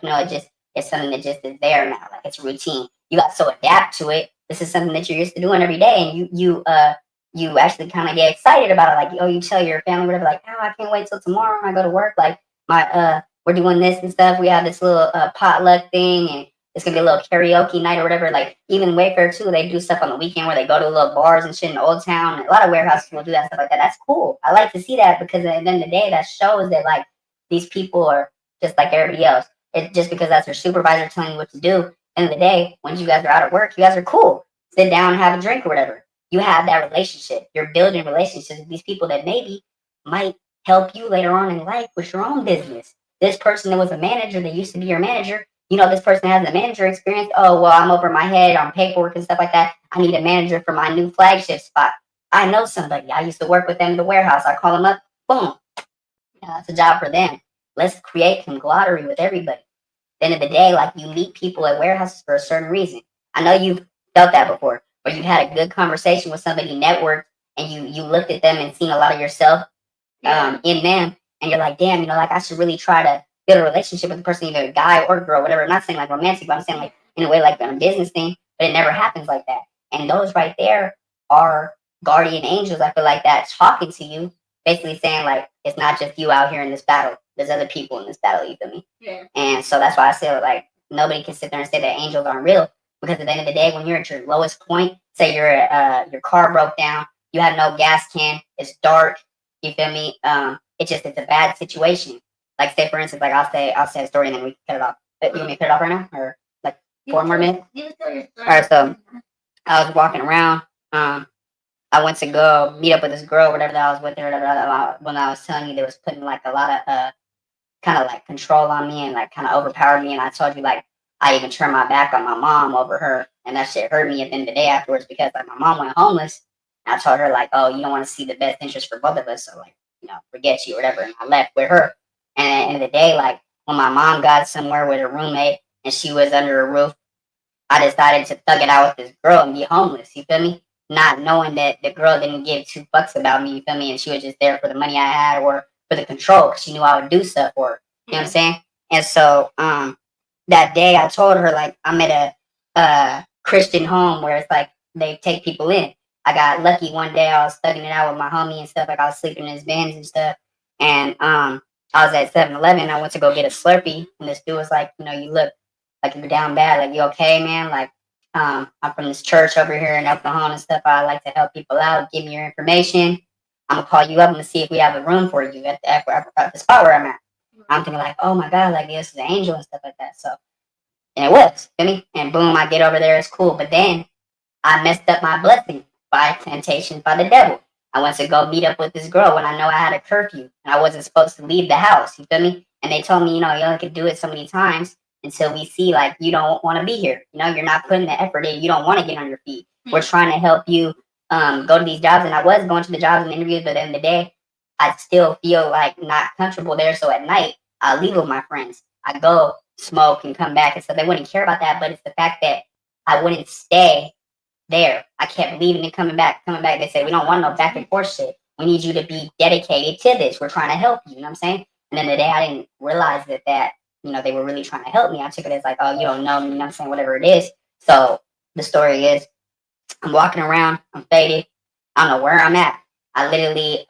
it's something that just is there now. Like it's routine. You got so adapt to it. This is something that you're used to doing every day, and you actually kind of get excited about it. Like, oh, you tell your family whatever, like, oh, I can't wait till tomorrow when I go to work. Like we're doing this and stuff. We have this little potluck thing, and it's gonna be a little karaoke night or whatever. Like even Wayfair too, they do stuff on the weekend where they go to little bars and shit in Old Town. And a lot of warehouses will do that stuff like that. That's cool. I like to see that, because at the end of the day, that shows that like these people are just like everybody else. It's just because that's their supervisor telling you what to do. End of the day, once you guys are out of work, you guys are cool. Sit down, have a drink or whatever. You have that relationship. You're building relationships with these people that maybe might help you later on in life with your own business. This person that was a manager that used to be your manager, this person has a manager experience. Oh, well, I'm over my head on paperwork and stuff like that. I need a manager for my new flagship spot. I know somebody. I used to work with them in the warehouse. I call them up. Boom. It's a job for them. Let's create camaraderie with everybody. At the end of the day, like you meet people at warehouses for a certain reason. I know you've felt that before, where you've had a good conversation with somebody, networked, and you looked at them and seen a lot of yourself in them, and you're like, damn, like I should really try to build a relationship with the person, either a guy or girl, whatever. I'm not saying like romantic, but I'm saying like in a way like a business thing, but it never happens like that. And those right there are guardian angels, I feel like, that talking to you basically saying like it's not just you out here in this battle. There's other people in this battle. You feel me? Yeah. And so that's why I say like nobody can sit there and say that angels aren't real, because at the end of the day, when you're at your lowest point, say your car broke down, you have no gas can, it's dark. You feel me? It's a bad situation. Like say for instance, like I'll say a story and then we can cut it off. You want me to cut it off right now, or like 4 more minutes? All right, so I was walking around. I went to go meet up with this girl, whatever that I was with her. When I was telling you, they was putting like a lot of kind of like control on me and like kind of overpowered me. And I told you like I even turned my back on my mom over her, and that shit hurt me at the end of the day afterwards, because like my mom went homeless. And I told her like, oh, you don't want to see the best interest for both of us, so like forget you or whatever. And I left with her. And at the end of the day, like when my mom got somewhere with a roommate and she was under a roof, I decided to thug it out with this girl and be homeless. You feel me? Not knowing that the girl didn't give 2 fucks about me. You feel me? And she was just there for the money I had or for the control, because she knew I would do stuff for her. You know what I'm saying? And so that day I told her like I'm at a Christian home where it's like they take people in. I got lucky one day. I was thugging it out with my homie and stuff. Like I was sleeping in his vans and stuff. And I was at 7-Eleven. I went to go get a Slurpee, and this dude was like, you look like you're down bad. Like, you okay, man? Like, I'm from this church over here in Oklahoma and stuff. I like to help people out. Give me your information. I'm gonna call you up and see if we have a room for you at the spot where I'm at. I'm thinking like, oh my god, like this is an angel and stuff like that. So, and it was, feel me? And boom, I get over there. It's cool. But then I messed up my blessing by temptation by the devil. I went to go meet up with this girl when I know I had a curfew and I wasn't supposed to leave the house. You feel me? And they told me, you only could do it so many times until we see like you don't want to be here. You're not putting the effort in. You don't want to get on your feet. We're trying to help you go to these jobs. And I was going to the jobs and interviews, but at the end of the day, I still feel like not comfortable there. So at night, I leave with my friends. I go smoke and come back and stuff. They wouldn't care about that, but it's the fact that I wouldn't stay there. I kept leaving and coming back. They said, we don't want no back and forth shit. We need you to be dedicated to this. We're trying to help you. You know what I'm saying? And then the day I didn't realize that they were really trying to help me. I took it as like, oh, you don't know me, you know what I'm saying? Whatever it is. So the story is I'm walking around, I'm faded. I don't know where I'm at. I literally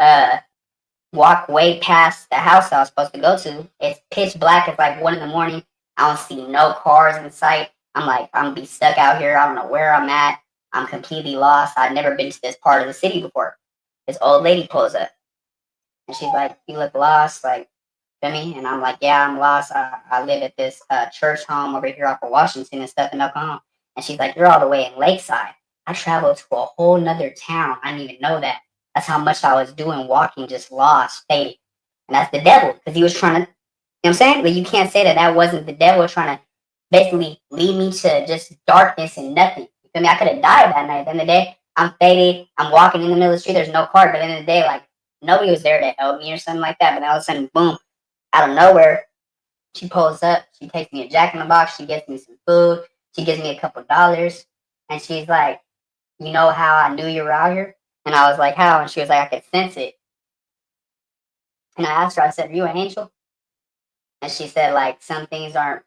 walk way past the house I was supposed to go to. It's pitch black. It's like 1 a.m. I don't see no cars in sight. I'm like, I'm gonna be stuck out here. I don't know where I'm at. I'm completely lost. I've never been to this part of the city before. This old lady pulls up and she's like, you look lost, like, feel me? And I'm like, yeah, I'm lost. I live at this church home over here off of Washington and stuff in Oklahoma. And she's like, you're all the way in Lakeside. I traveled to a whole nother town. I didn't even know that. That's how much I was doing walking, just lost, faded. And that's the devil, because he was trying to, you know what I'm saying? Like, you can't say that wasn't the devil trying to basically lead me to just darkness and nothing. You feel me? I could have died that night. At the end of the day, I'm faded. I'm walking in the middle of the street. There's no car. But at the end of the day, like, nobody was there to help me or something like that. But all of a sudden, boom, out of nowhere, she pulls up. She takes me a Jack in the Box. She gets me some food. She gives me a couple dollars. And she's like, you know how I knew you were out here? And I was like, how? And she was like, I could sense it. And I asked her, I said, are you an angel? And she said, like, some things aren't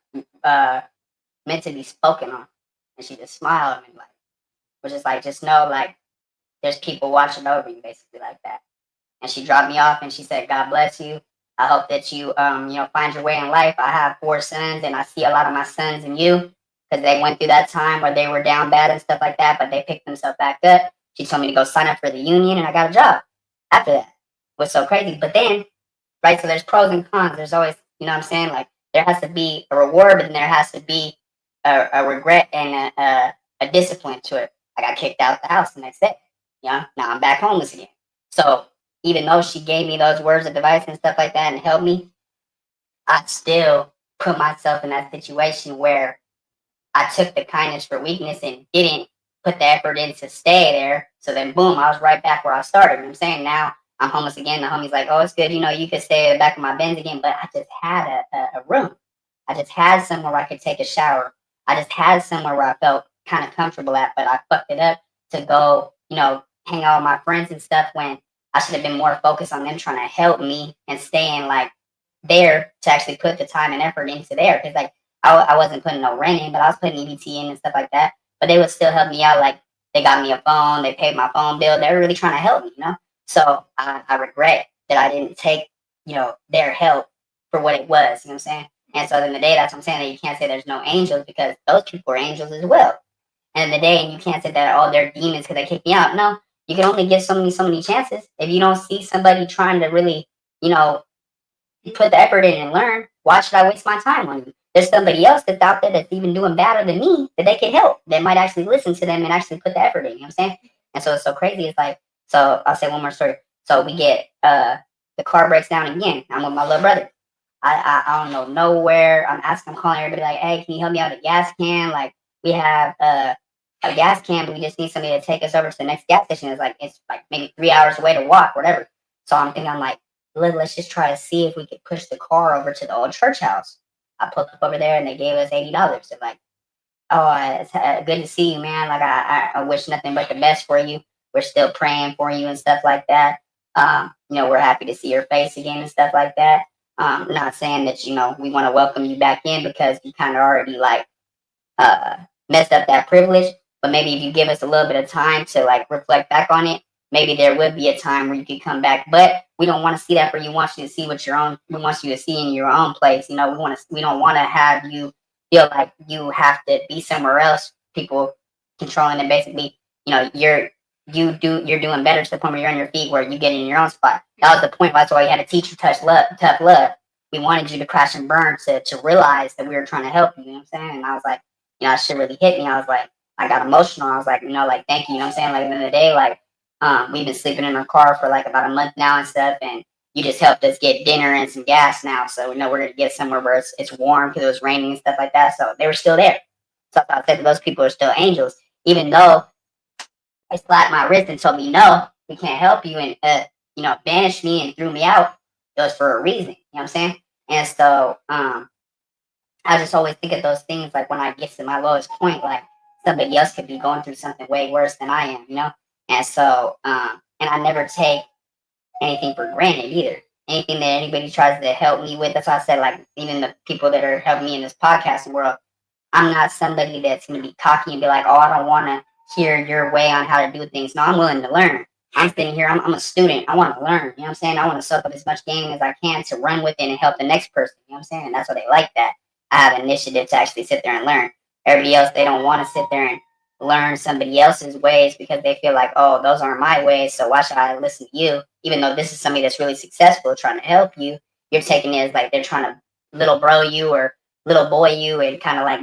meant to be spoken on. And she just smiled at me, like, was just like, just know, like, there's people watching over you, basically, like that. And she dropped me off and she said, God bless you. I hope that you, find your way in life. I have 4 sons and I see a lot of my sons in you, because they went through that time where they were down bad and stuff like that, but they picked themselves back up. She told me to go sign up for the union and I got a job after that. It was so crazy. But then, right, so there's pros and cons. There's always, you know what I'm saying? Like, there has to be a reward, but then there has to be a regret and a discipline to it. I got kicked out of the house the next day. Now I'm back homeless again. So even though she gave me those words of advice and stuff like that and helped me, I still put myself in that situation where I took the kindness for weakness and didn't put the effort in to stay there. So then, boom, I was right back where I started. You know what I'm saying? Now I'm homeless again. The homie's like, oh, it's good. You could stay at the back of my Benz again. But I just had a room. I just had somewhere where I could take a shower. I just had somewhere where I felt kind of comfortable at. But I fucked it up to go, hang out with my friends and stuff when I should have been more focused on them trying to help me and staying like there to actually put the time and effort into there. Because like I wasn't putting no rent in, but I was putting EBT in and stuff like that. But they would still help me out. Like, they got me a phone, they paid my phone bill. They were really trying to help me, So I regret that I didn't take, their help for what it was. You know what I'm saying? And so in the day, that's what I'm saying, that you can't say there's no angels, because those people are angels as well. And in the day, and you can't say that, oh, they're demons because they kicked me out. No, you can only give so many chances. If you don't see somebody trying to really, put the effort in and learn, why should I waste my time on you? There's somebody else that's out there that's even doing better than me that they can help. They might actually listen to them and actually put the effort in. You know what I'm saying? And so it's so crazy. It's like, so I'll say one more story. So we get the car breaks down again. I'm with my little brother. I don't know nowhere. I'm calling everybody like, hey, can you help me out with a gas can? Like, we have a gas can, but we just need somebody to take us over to the next gas station. It's like maybe 3 hours away to walk, whatever. So I'm like, let's just try to see if we could push the car over to the old church house. I pulled up over there and they gave us $80. They're like, oh, it's good to see you, man. Like, I wish nothing but the best for you. We're still praying for you and stuff like that. We're happy to see your face again and stuff like that. Not saying that, we want to welcome you back in, because you kind of already like uh, messed up that privilege. But maybe if you give us a little bit of time to like reflect back on it, maybe there would be a time where you could come back. But we don't want to see that for you. We want you to see we want you to see in your own place. We don't want to have you feel like you have to be somewhere else. People controlling it, basically, you're doing better to the point where you're on your feet, where you get in your own spot. That was the point. That's why you had to teach you tough love. We wanted you to crash and burn to realize that we were trying to help you. You know what I'm saying? And I was like, that shit really hit me. I was like, I got emotional. I was like, like, thank you. You know what I'm saying? Like, at the end of the day, like, we've been sleeping in our car for like about a month now and stuff, and you just helped us get dinner and some gas now. So we know we're gonna get somewhere where it's warm, because it was raining and stuff like that. So they were still there. So I said that those people are still angels, even though they slapped my wrist and told me, no, we can't help you, and banished me and threw me out. It was for a reason. You know what I'm saying? And so I just always think of those things, like when I get to my lowest point, like somebody else could be going through something way worse than I am. And so, and I never take anything for granted either. Anything that anybody tries to help me with, that's why I said, like, even the people that are helping me in this podcasting world, I'm not somebody that's going to be cocky and be like, oh, I don't want to hear your way on how to do things. No, I'm willing to learn. I'm sitting here, I'm a student. I want to learn. You know what I'm saying? I want to soak up as much game as I can to run with it and help the next person. You know what I'm saying? And that's why they like that. I have initiative to actually sit there and learn. Everybody else, they don't want to sit there and learn somebody else's ways, because they feel like, oh, those aren't my ways, so why should I listen to you? Even though this is somebody that's really successful trying to help you, you're taking it as like they're trying to little bro you or little boy you, and kind of like,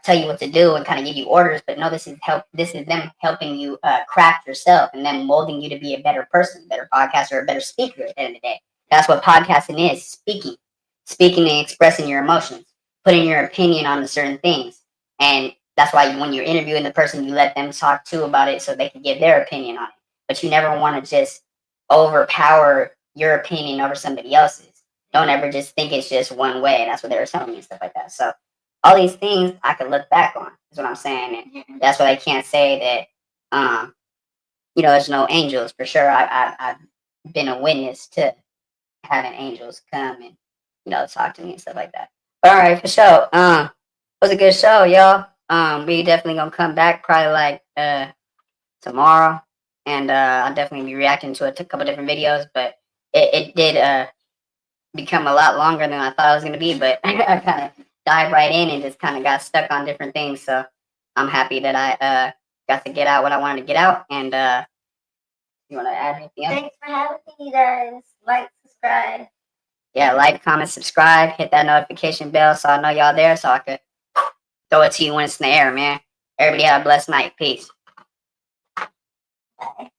tell you what to do and kind of give you orders. But no, this is them helping you craft yourself, and then molding you to be a better person, a better podcaster, a better speaker at the end of the day. That's what podcasting is: speaking and expressing your emotions, putting your opinion on certain things. And that's why when you're interviewing the person, you let them talk too about it, so they can give their opinion on it. But you never want to just overpower your opinion over somebody else's. Don't ever just think it's just one way. That's what they were telling me and stuff like that. So all these things I could look back on, is what I'm saying. And that's why I can't say that, there's no angels for sure. I've been a witness to having angels come and, talk to me and stuff like that. But all right, for sure. It was a good show, y'all. We definitely gonna come back probably like tomorrow, and I'll definitely be reacting to a couple different videos. But it did become a lot longer than I thought it was gonna be. But I kind of dived right in and just kind of got stuck on different things. So I'm happy that I got to get out what I wanted to get out. And you want to add anything else? Thanks for having me, guys. Like, subscribe. Yeah, like, comment, subscribe, hit that notification bell so I know y'all there, so I could throw it to you when it's in the air, man. Everybody have a blessed night. Peace. Bye.